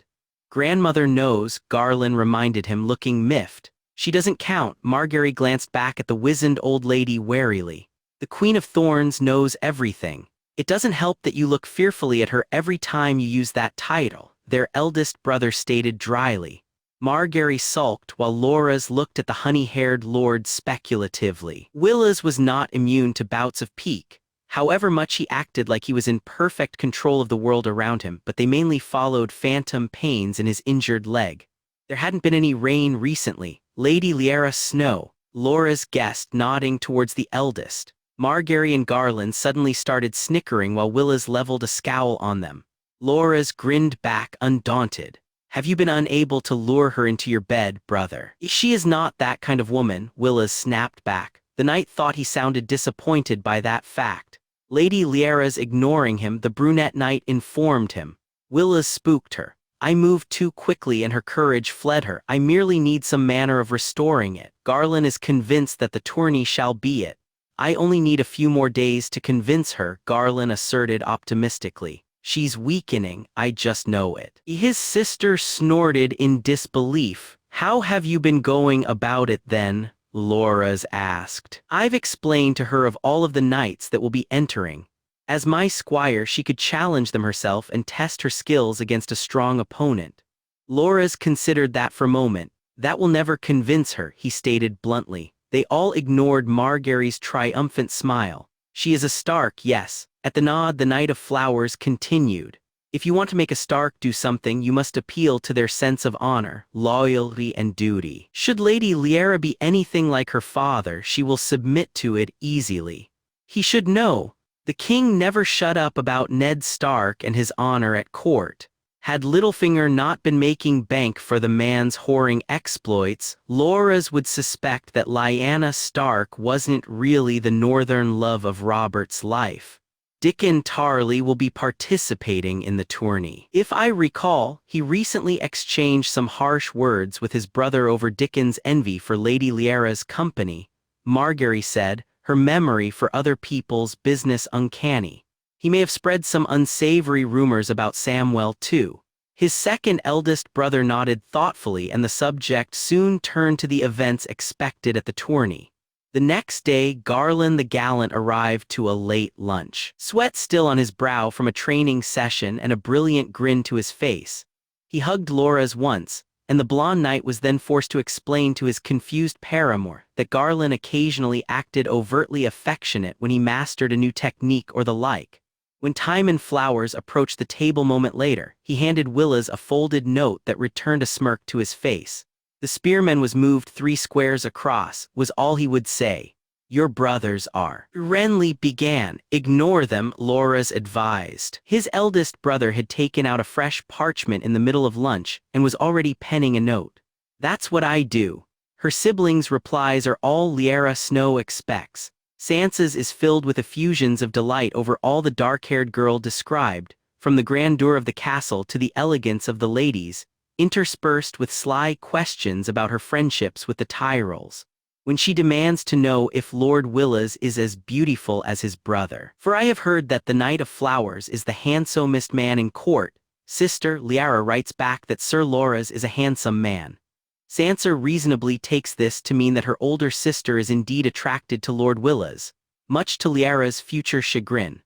"Grandmother knows," Garland reminded him, looking miffed. "She doesn't count." Margaery glanced back at the wizened old lady warily. "The Queen of Thorns knows everything. It doesn't help that you look fearfully at her every time you use that title," their eldest brother stated dryly. Margaery sulked while Loras looked at the honey-haired lord speculatively. Willas was not immune to bouts of pique. However much he acted like he was in perfect control of the world around him, but they mainly followed phantom pains in his injured leg. "There hadn't been any rain recently." "Lady Lyanna Snow," Loras guessed, nodding towards the eldest. Margaery and Garland suddenly started snickering while Willas leveled a scowl on them. Loras grinned back, undaunted. "Have you been unable to lure her into your bed, brother?" "She is not that kind of woman," Willas snapped back. The knight thought he sounded disappointed by that fact. Lady Lyanna's ignoring him, the brunette knight informed him. Willas spooked her. "I moved too quickly and her courage fled her. I merely need some manner of restoring it. Garland is convinced that the tourney shall be it." "I only need a few more days to convince her," Garland asserted optimistically. "She's weakening, I just know it." His sister snorted in disbelief. "How have you been going about it then?" Loras asked. "I've explained to her of all of the knights that will be entering. As my squire, she could challenge them herself and test her skills against a strong opponent." Loras considered that for a moment. "That will never convince her," he stated bluntly. They all ignored Margaery's triumphant smile. "She is a Stark, yes. At the nod, the Knight of Flowers continued. If you want to make a Stark do something, you must appeal to their sense of honor, loyalty, and duty. Should Lady Lyanna be anything like her father, she will submit to it easily. He should know. The king never shut up about Ned Stark and his honor at court. Had Littlefinger not been making bank for the man's whoring exploits, Loras would suspect that Lyanna Stark wasn't really the northern love of Robert's life. Dickon Tarly will be participating in the tourney. If I recall, he recently exchanged some harsh words with his brother over Dickon's envy for Lady Lyanna's company. Margaery said, her memory for other people's business uncanny. He may have spread some unsavory rumors about Samwell too. His second eldest brother nodded thoughtfully, and the subject soon turned to the events expected at the tourney. The next day, Garland the Gallant arrived to a late lunch. Sweat still on his brow from a training session and a brilliant grin to his face. He hugged Loras once, and the blonde knight was then forced to explain to his confused paramour that Garland occasionally acted overtly affectionate when he mastered a new technique or the like. When Timon Flowers approached the table a moment later, he handed Willas a folded note that returned a smirk to his face. The spearman was moved 3 squares across, was all he would say. Your brothers are. Renly began. Ignore them, Loras advised. His eldest brother had taken out a fresh parchment in the middle of lunch and was already penning a note. That's what I do. Her siblings' replies are all Lyanna Snow expects. Sansa's is filled with effusions of delight over all the dark-haired girl described, from the grandeur of the castle to the elegance of the ladies, interspersed with sly questions about her friendships with the Tyrells. When she demands to know if Lord Willas is as beautiful as his brother. For I have heard that the Knight of Flowers is the handsomest man in court. Sister Lyanna writes back that Sir Loras is a handsome man. Sansa reasonably takes this to mean that her older sister is indeed attracted to Lord Willas, much to Lyanna's future chagrin.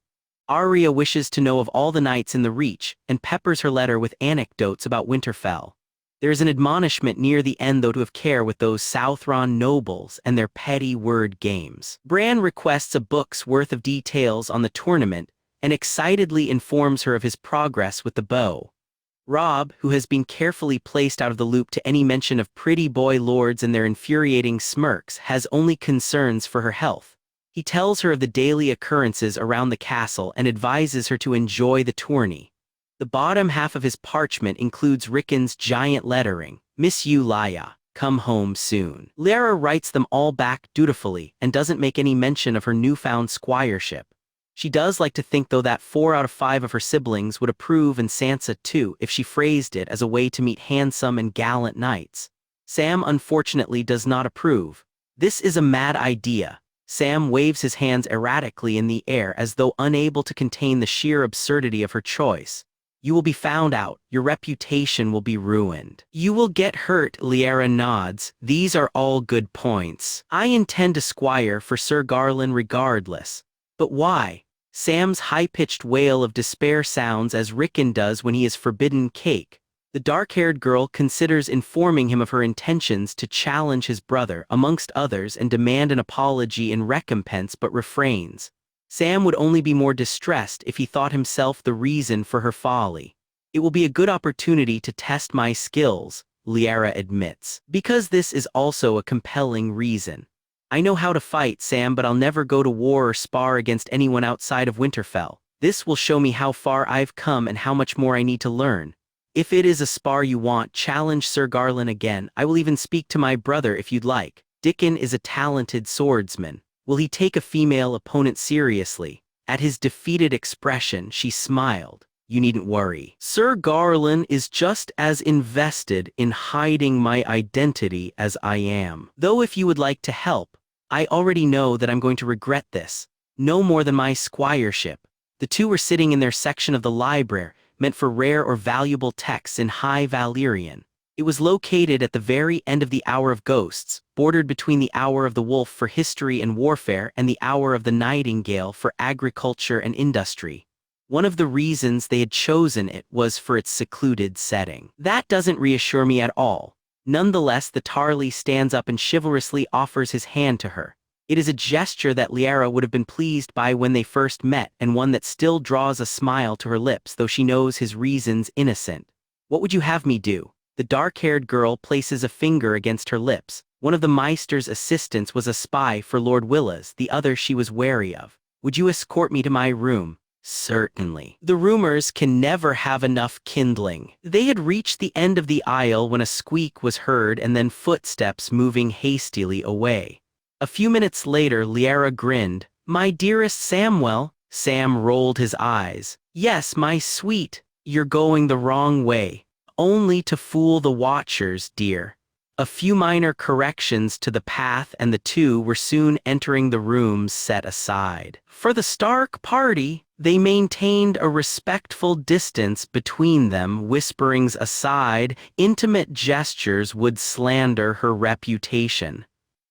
Arya wishes to know of all the knights in the Reach, and peppers her letter with anecdotes about Winterfell. There is an admonishment near the end though to have care with those Southron nobles and their petty word games. Bran requests a book's worth of details on the tournament, and excitedly informs her of his progress with the bow. Robb, who has been carefully placed out of the loop to any mention of pretty boy lords and their infuriating smirks, has only concerns for her health. He tells her of the daily occurrences around the castle and advises her to enjoy the tourney. The bottom half of his parchment includes Rickon's giant lettering, Miss you Lya, come home soon. Lyanna writes them all back dutifully and doesn't make any mention of her newfound squireship. She does like to think though that 4 out of 5 of her siblings would approve, and Sansa too, if she phrased it as a way to meet handsome and gallant knights. Sam unfortunately does not approve. This is a mad idea. Sam waves his hands erratically in the air as though unable to contain the sheer absurdity of her choice. You will be found out, your reputation will be ruined. You will get hurt, Lyanna nods. These are all good points. I intend to squire for Sir Garland regardless. But why? Sam's high-pitched wail of despair sounds as Rickon does when he is forbidden cake. The dark-haired girl considers informing him of her intentions to challenge his brother, amongst others, and demand an apology in recompense, but refrains. Sam would only be more distressed if he thought himself the reason for her folly. It will be a good opportunity to test my skills, Lyanna admits. Because this is also a compelling reason. I know how to fight, Sam, but I'll never go to war or spar against anyone outside of Winterfell. This will show me how far I've come and how much more I need to learn. If it is a spar you want, challenge Sir Garland again. I will even speak to my brother if you'd like. Dickon is a talented swordsman. Will he take a female opponent seriously? At his defeated expression, she smiled. You needn't worry. Sir Garland is just as invested in hiding my identity as I am. Though if you would like to help, I already know that I'm going to regret this. No more than my squireship. The two were sitting in their section of the library, meant for rare or valuable texts in High Valyrian. It was located at the very end of the Hour of Ghosts, bordered between the Hour of the Wolf for history and warfare and the Hour of the Nightingale for agriculture and industry. One of the reasons they had chosen it was for its secluded setting. That doesn't reassure me at all. Nonetheless, the Tarly stands up and chivalrously offers his hand to her. It is a gesture that Liara would have been pleased by when they first met, and one that still draws a smile to her lips, though she knows his reasons innocent. What would you have me do? The dark-haired girl places a finger against her lips. One of the Meister's assistants was a spy for Lord Willas, the other she was wary of. Would you escort me to my room? Certainly. The rumors can never have enough kindling. They had reached the end of the aisle when a squeak was heard and then footsteps moving hastily away. A few minutes later, Liara grinned. My dearest Samwell. Sam rolled his eyes. Yes, my sweet. You're going the wrong way. Only to fool the watchers, dear. A few minor corrections to the path and the two were soon entering the rooms set aside. For the Stark party, they maintained a respectful distance between them, whisperings aside, intimate gestures would slander her reputation.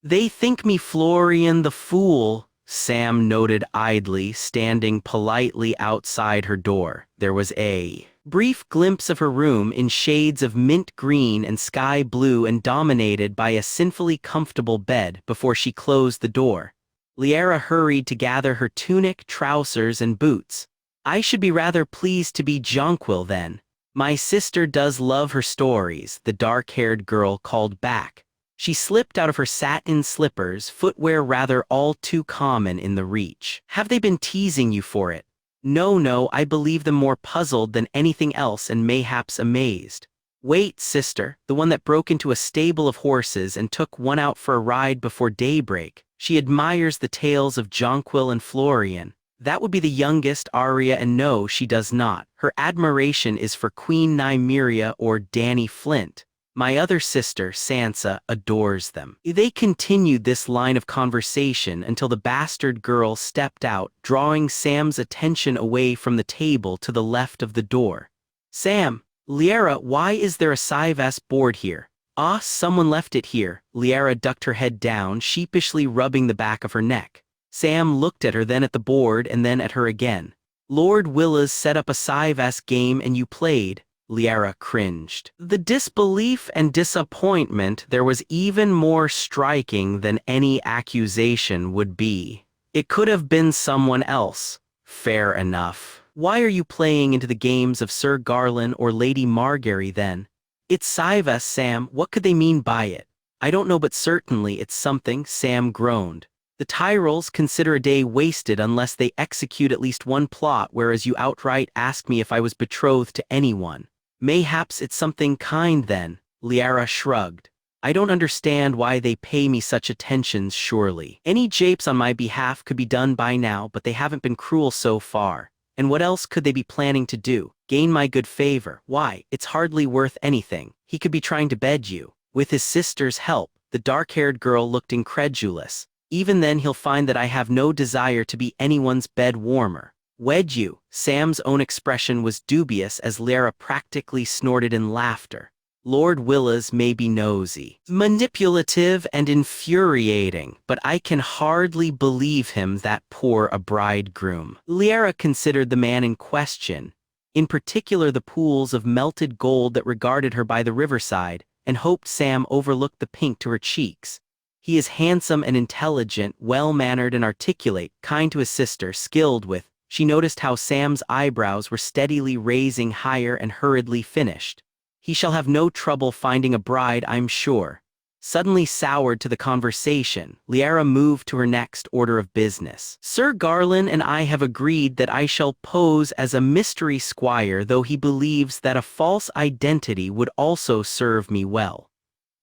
They think me Florian the Fool, Sam noted idly, standing politely outside her door. There was a brief glimpse of her room in shades of mint green and sky blue and dominated by a sinfully comfortable bed before she closed the door. Liara hurried to gather her tunic, trousers, and boots. I should be rather pleased to be Jonquil then. My sister does love her stories, the dark-haired girl called back. She slipped out of her satin slippers, footwear rather all too common in the Reach. Have they been teasing you for it? No, I believe them more puzzled than anything else and mayhaps amazed. Wait, sister, the one that broke into a stable of horses and took one out for a ride before daybreak. She admires the tales of Jonquil and Florian. That would be the youngest, Arya, and no, she does not. Her admiration is for Queen Nymeria or Dany Flint. My other sister, Sansa, adores them. They continued this line of conversation until the bastard girl stepped out, drawing Sam's attention away from the table to the left of the door. Sam, Liara, why is there a Sivas board here? Ah, someone left it here. Liara ducked her head down, sheepishly rubbing the back of her neck. Sam looked at her, then at the board, and then at her again. Lord Willas set up a Sivas game and you played. Liara cringed. The disbelief and disappointment there was even more striking than any accusation would be. It could have been someone else. Fair enough. Why are you playing into the games of Sir Garland or Lady Margaery then? It's Sivas, Sam. What could they mean by it? I don't know, but certainly it's something, Sam groaned. The Tyrells consider a day wasted unless they execute at least one plot, whereas you outright ask me if I was betrothed to anyone. Mayhaps it's something kind then, Liara shrugged. I don't understand why they pay me such attentions, surely. Any japes on my behalf could be done by now, but they haven't been cruel so far. And what else could they be planning to do? Gain my good favor? Why, it's hardly worth anything. He could be trying to bed you. With his sister's help, the dark-haired girl looked incredulous. Even then he'll find that I have no desire to be anyone's bed warmer. Wed you? Sam's own expression was dubious as Liara practically snorted in laughter. Lord Willas may be nosy, manipulative, and infuriating, but I can hardly believe him that poor a bridegroom. Liara considered the man in question, in particular the pools of melted gold that regarded her by the riverside, and hoped Sam overlooked the pink to her cheeks. He is handsome and intelligent, well-mannered and articulate, kind to his sister, skilled with. She noticed how Sam's eyebrows were steadily raising higher and hurriedly finished. He shall have no trouble finding a bride, I'm sure. Suddenly soured to the conversation, Liara moved to her next order of business. Sir Garland and I have agreed that I shall pose as a mystery squire, though he believes that a false identity would also serve me well.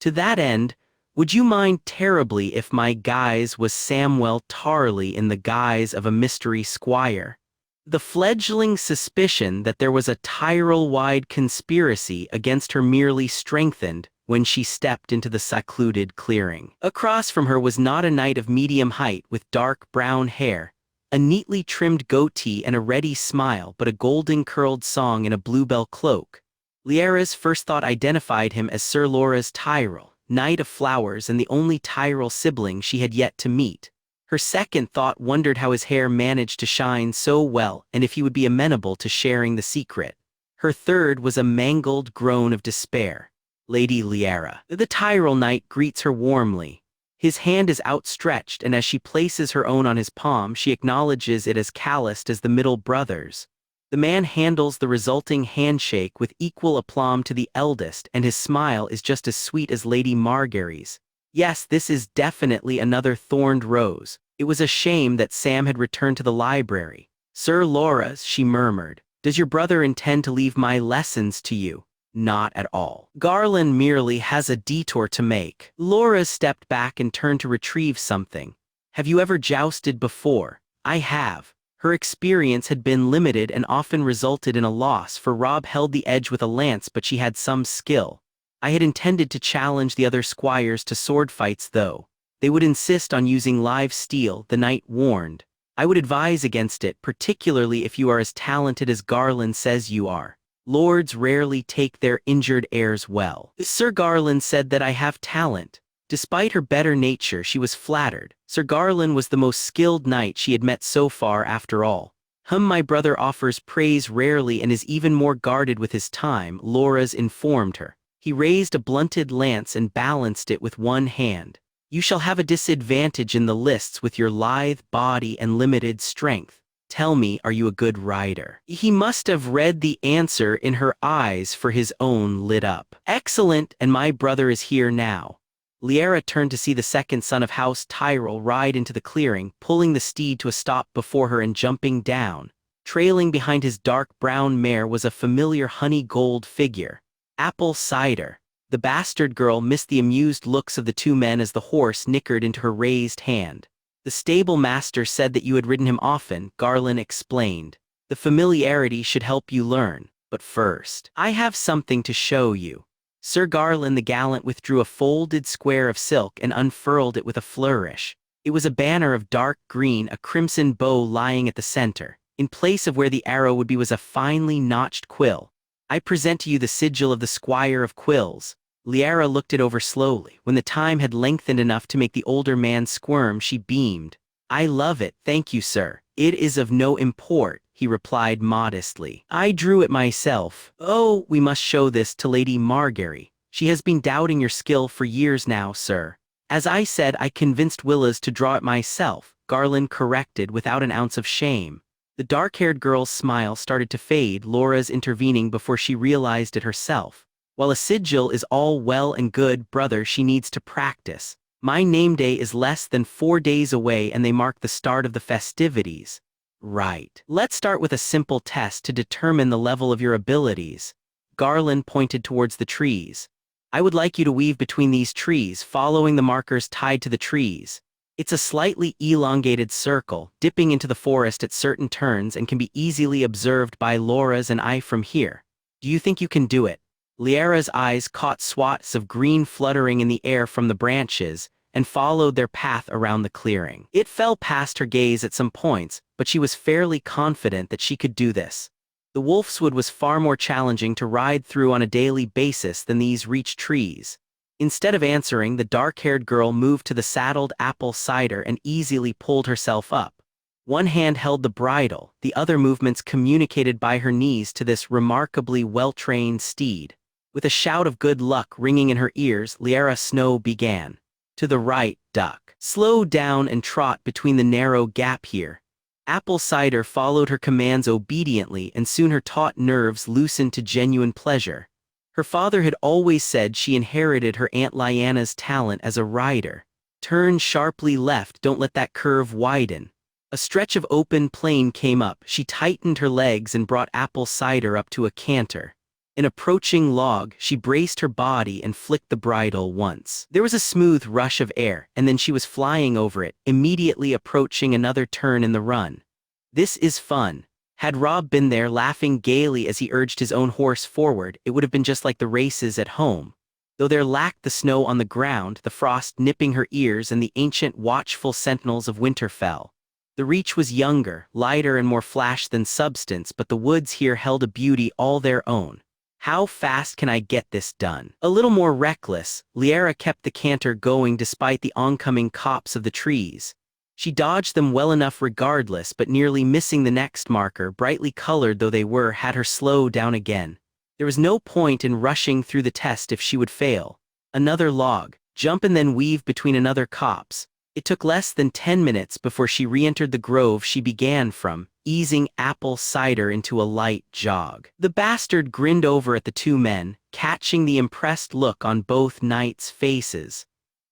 To that end, would you mind terribly if my guise was Samwell Tarly in the guise of a mystery squire? The fledgling suspicion that there was a Tyrell-wide conspiracy against her merely strengthened when she stepped into the secluded clearing. Across from her was not a knight of medium height with dark brown hair, a neatly trimmed goatee and a ready smile, but a golden-curled song in a bluebell cloak. Liara's first thought identified him as Sir Loras Tyrell, Knight of Flowers and the only Tyrell sibling she had yet to meet. Her second thought wondered how his hair managed to shine so well and if he would be amenable to sharing the secret. Her third was a mangled groan of despair. Lady Liara. The Tyrell knight greets her warmly. His hand is outstretched, and as she places her own on his palm, she acknowledges it as calloused as the middle brother's. The man handles the resulting handshake with equal aplomb to the eldest, and his smile is just as sweet as Lady Margaery's. Yes, this is definitely another thorned rose. It was a shame that Sam had returned to the library. Sir Loras, she murmured, does your brother intend to leave my lessons to you? Not at all. Garland merely has a detour to make. Loras stepped back and turned to retrieve something. Have you ever jousted before? I have. Her experience had been limited and often resulted in a loss, for Robb held the edge with a lance, but she had some skill. I had intended to challenge the other squires to sword fights, though. They would insist on using live steel, the knight warned. I would advise against it, particularly if you are as talented as Garland says you are. Lords rarely take their injured heirs well. Sir Garland said that I have talent. Despite her better nature, she was flattered. Sir Garland was the most skilled knight she had met so far, after all. My brother offers praise rarely and is even more guarded with his time, Loras informed her. He raised a blunted lance and balanced it with one hand. You shall have a disadvantage in the lists with your lithe body and limited strength. Tell me, are you a good rider? He must have read the answer in her eyes, for his own lit up. Excellent, and my brother is here now. Lyanna turned to see the second son of House Tyrell ride into the clearing, pulling the steed to a stop before her and jumping down. Trailing behind his dark brown mare was a familiar honey gold figure. Apple cider. The bastard girl missed the amused looks of the two men as the horse nickered into her raised hand. The stable master said that you had ridden him often, Garland explained. The familiarity should help you learn, but first, I have something to show you. Sir Garland the gallant withdrew a folded square of silk and unfurled it with a flourish. It was a banner of dark green, a crimson bow lying at the center. In place of where the arrow would be was a finely notched quill. I present to you the sigil of the Squire of Quills. Lyanna looked it over slowly. When the time had lengthened enough to make the older man squirm, she beamed. I love it, thank you, sir. It is of no import, he replied modestly. I drew it myself. Oh, we must show this to Lady Margaery. She has been doubting your skill for years now, sir. As I said, I convinced Willas to draw it myself, Garland corrected without an ounce of shame. The dark-haired girl's smile started to fade, Loras intervening before she realized it herself. While a sigil is all well and good, brother, she needs to practice. My name day is less than 4 days away and they mark the start of the festivities. Right. Let's start with a simple test to determine the level of your abilities. Garland pointed towards the trees. I would like you to weave between these trees, following the markers tied to the trees. It's a slightly elongated circle, dipping into the forest at certain turns and can be easily observed by Loras and I from here. Do you think you can do it? Lyanna's eyes caught swats of green fluttering in the air from the branches, and followed their path around the clearing. It fell past her gaze at some points, but she was fairly confident that she could do this. The wolfswood was far more challenging to ride through on a daily basis than these reached trees. Instead of answering, the dark-haired girl moved to the saddled apple cider and easily pulled herself up. One hand held the bridle, the other movements communicated by her knees to this remarkably well-trained steed. With a shout of good luck ringing in her ears, Lyanna Snow began. To the right, duck. Slow down and trot between the narrow gap here. Apple cider followed her commands obediently, and soon her taut nerves loosened to genuine pleasure. Her father had always said she inherited her Aunt Lyanna's talent as a rider. Turn sharply left, don't let that curve widen. A stretch of open plain came up. She tightened her legs and brought apple cider up to a canter. An approaching log, she braced her body and flicked the bridle once. There was a smooth rush of air, and then she was flying over it, immediately approaching another turn in the run. This is fun. Had Robb been there laughing gaily as he urged his own horse forward, it would have been just like the races at home. Though there lacked the snow on the ground, the frost nipping her ears, and the ancient watchful sentinels of Winterfell. The reach was younger, lighter and more flash than substance, but the woods here held a beauty all their own. How fast can I get this done? A little more reckless, Lyanna kept the canter going despite the oncoming copse of the trees. She dodged them well enough regardless, but nearly missing the next marker, brightly colored though they were, had her slow down again. There was no point in rushing through the test if she would fail. Another log. jump and then weave between another copse. It took less than 10 minutes before she re-entered the grove she began from, easing apple cider into a light jog. The bastard grinned over at the two men, catching the impressed look on both knights' faces.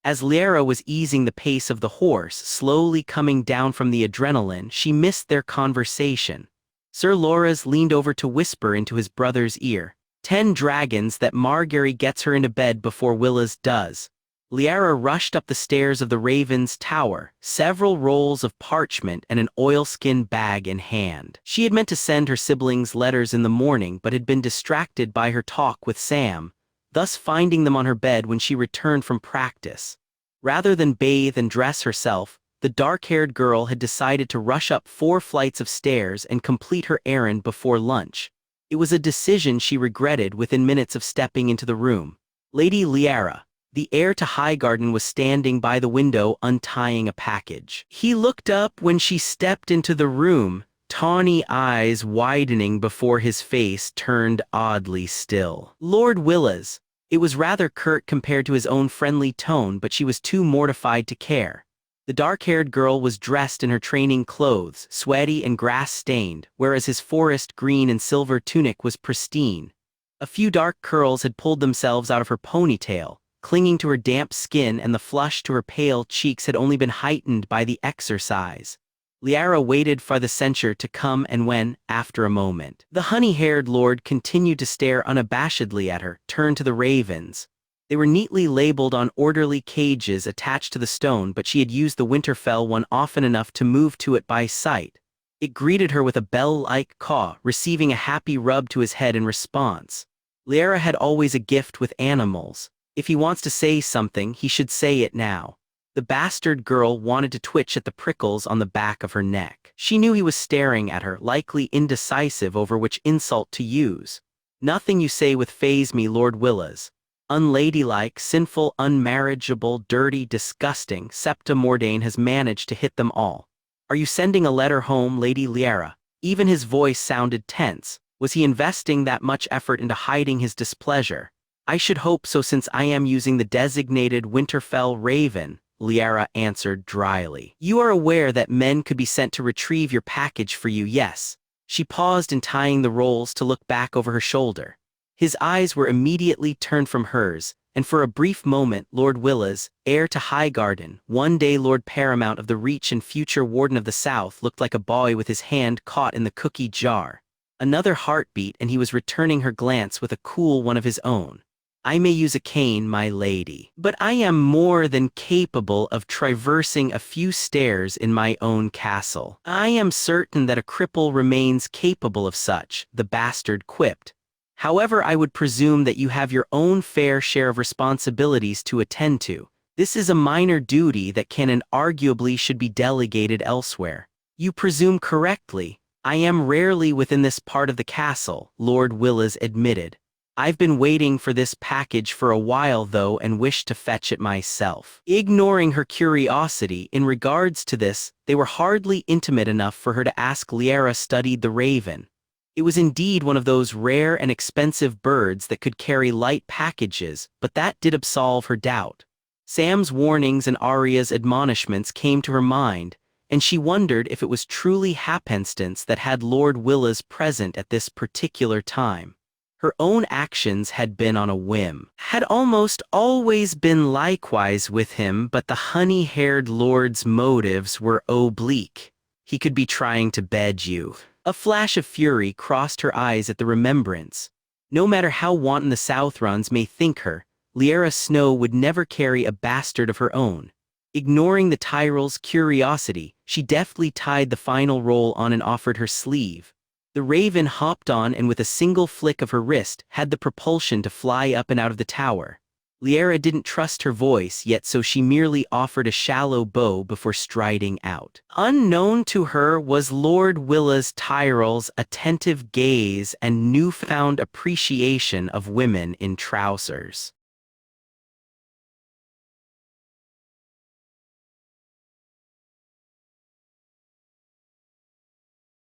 As Lyanna was easing the pace of the horse, slowly coming down from the adrenaline, she missed their conversation. Sir Loras leaned over to whisper into his brother's ear, 10 dragons that Margaery gets her into bed before Willas does. Lyanna rushed up the stairs of the Raven's tower, several rolls of parchment and an oilskin bag in hand. She had meant to send her siblings letters in the morning but had been distracted by her talk with Sam, thus finding them on her bed when she returned from practice. Rather than bathe and dress herself, the dark-haired girl had decided to rush up 4 flights of stairs and complete her errand before lunch. It was a decision she regretted within minutes of stepping into the room. Lady Lyanna, the heir to Highgarden, was standing by the window untying a package. He looked up when she stepped into the room, tawny eyes widening before his face turned oddly still. Lord Willas. It was rather curt compared to his own friendly tone, but she was too mortified to care. The dark-haired girl was dressed in her training clothes, sweaty and grass-stained, whereas his forest green and silver tunic was pristine. A few dark curls had pulled themselves out of her ponytail, clinging to her damp skin, and the flush to her pale cheeks had only been heightened by the exercise. Lyanna waited for the censure to come, and when, after a moment, the honey-haired lord continued to stare unabashedly at her, turned to the ravens. They were neatly labeled on orderly cages attached to the stone, but she had used the Winterfell one often enough to move to it by sight. It greeted her with a bell-like caw, receiving a happy rub to his head in response. Lyanna had always a gift with animals. If he wants to say something, he should say it now. The bastard girl wanted to twitch at the prickles on the back of her neck. She knew he was staring at her, likely indecisive over which insult to use. Nothing you say would faze me, Lord Willas. Unladylike, sinful, unmarriageable, dirty, disgusting, Septa Mordain has managed to hit them all. Are you sending a letter home, Lady Lyanna? Even his voice sounded tense. Was he investing that much effort into hiding his displeasure? I should hope so, since I am using the designated Winterfell Raven, Lyanna answered dryly. You are aware that men could be sent to retrieve your package for you, yes? She paused in tying the rolls to look back over her shoulder. His eyes were immediately turned from hers, and for a brief moment Lord Willas, heir to Highgarden, one day Lord Paramount of the Reach and future Warden of the South, looked like a boy with his hand caught in the cookie jar. Another heartbeat, and he was returning her glance with a cool one of his own. I may use a cane, my lady, but I am more than capable of traversing a few stairs in my own castle. I am certain that a cripple remains capable of such, the bastard quipped. However, I would presume that you have your own fair share of responsibilities to attend to. This is a minor duty that can and arguably should be delegated elsewhere. You presume correctly. I am rarely within this part of the castle, Lord Willas admitted. I've been waiting for this package for a while though, and wish to fetch it myself. Ignoring her curiosity in regards to this, they were hardly intimate enough for her to ask. Lyanna studied the raven. It was indeed one of those rare and expensive birds that could carry light packages, but that did absolve her doubt. Sam's warnings and Arya's admonishments came to her mind, and she wondered if it was truly happenstance that had Lord Willas present at this particular time. Her own actions had been on a whim, had almost always been likewise with him, but the honey-haired lord's motives were oblique. He could be trying to bed you. A flash of fury crossed her eyes at the remembrance. No matter how wanton the Southrons may think her, Lyanna Snow would never carry a bastard of her own. Ignoring the Tyrell's curiosity, she deftly tied the final roll on and offered her sleeve. The raven hopped on and with a single flick of her wrist had the propulsion to fly up and out of the tower. Lyanna didn't trust her voice yet, so she merely offered a shallow bow before striding out. Unknown to her was Lord Willas Tyrell's attentive gaze and newfound appreciation of women in trousers.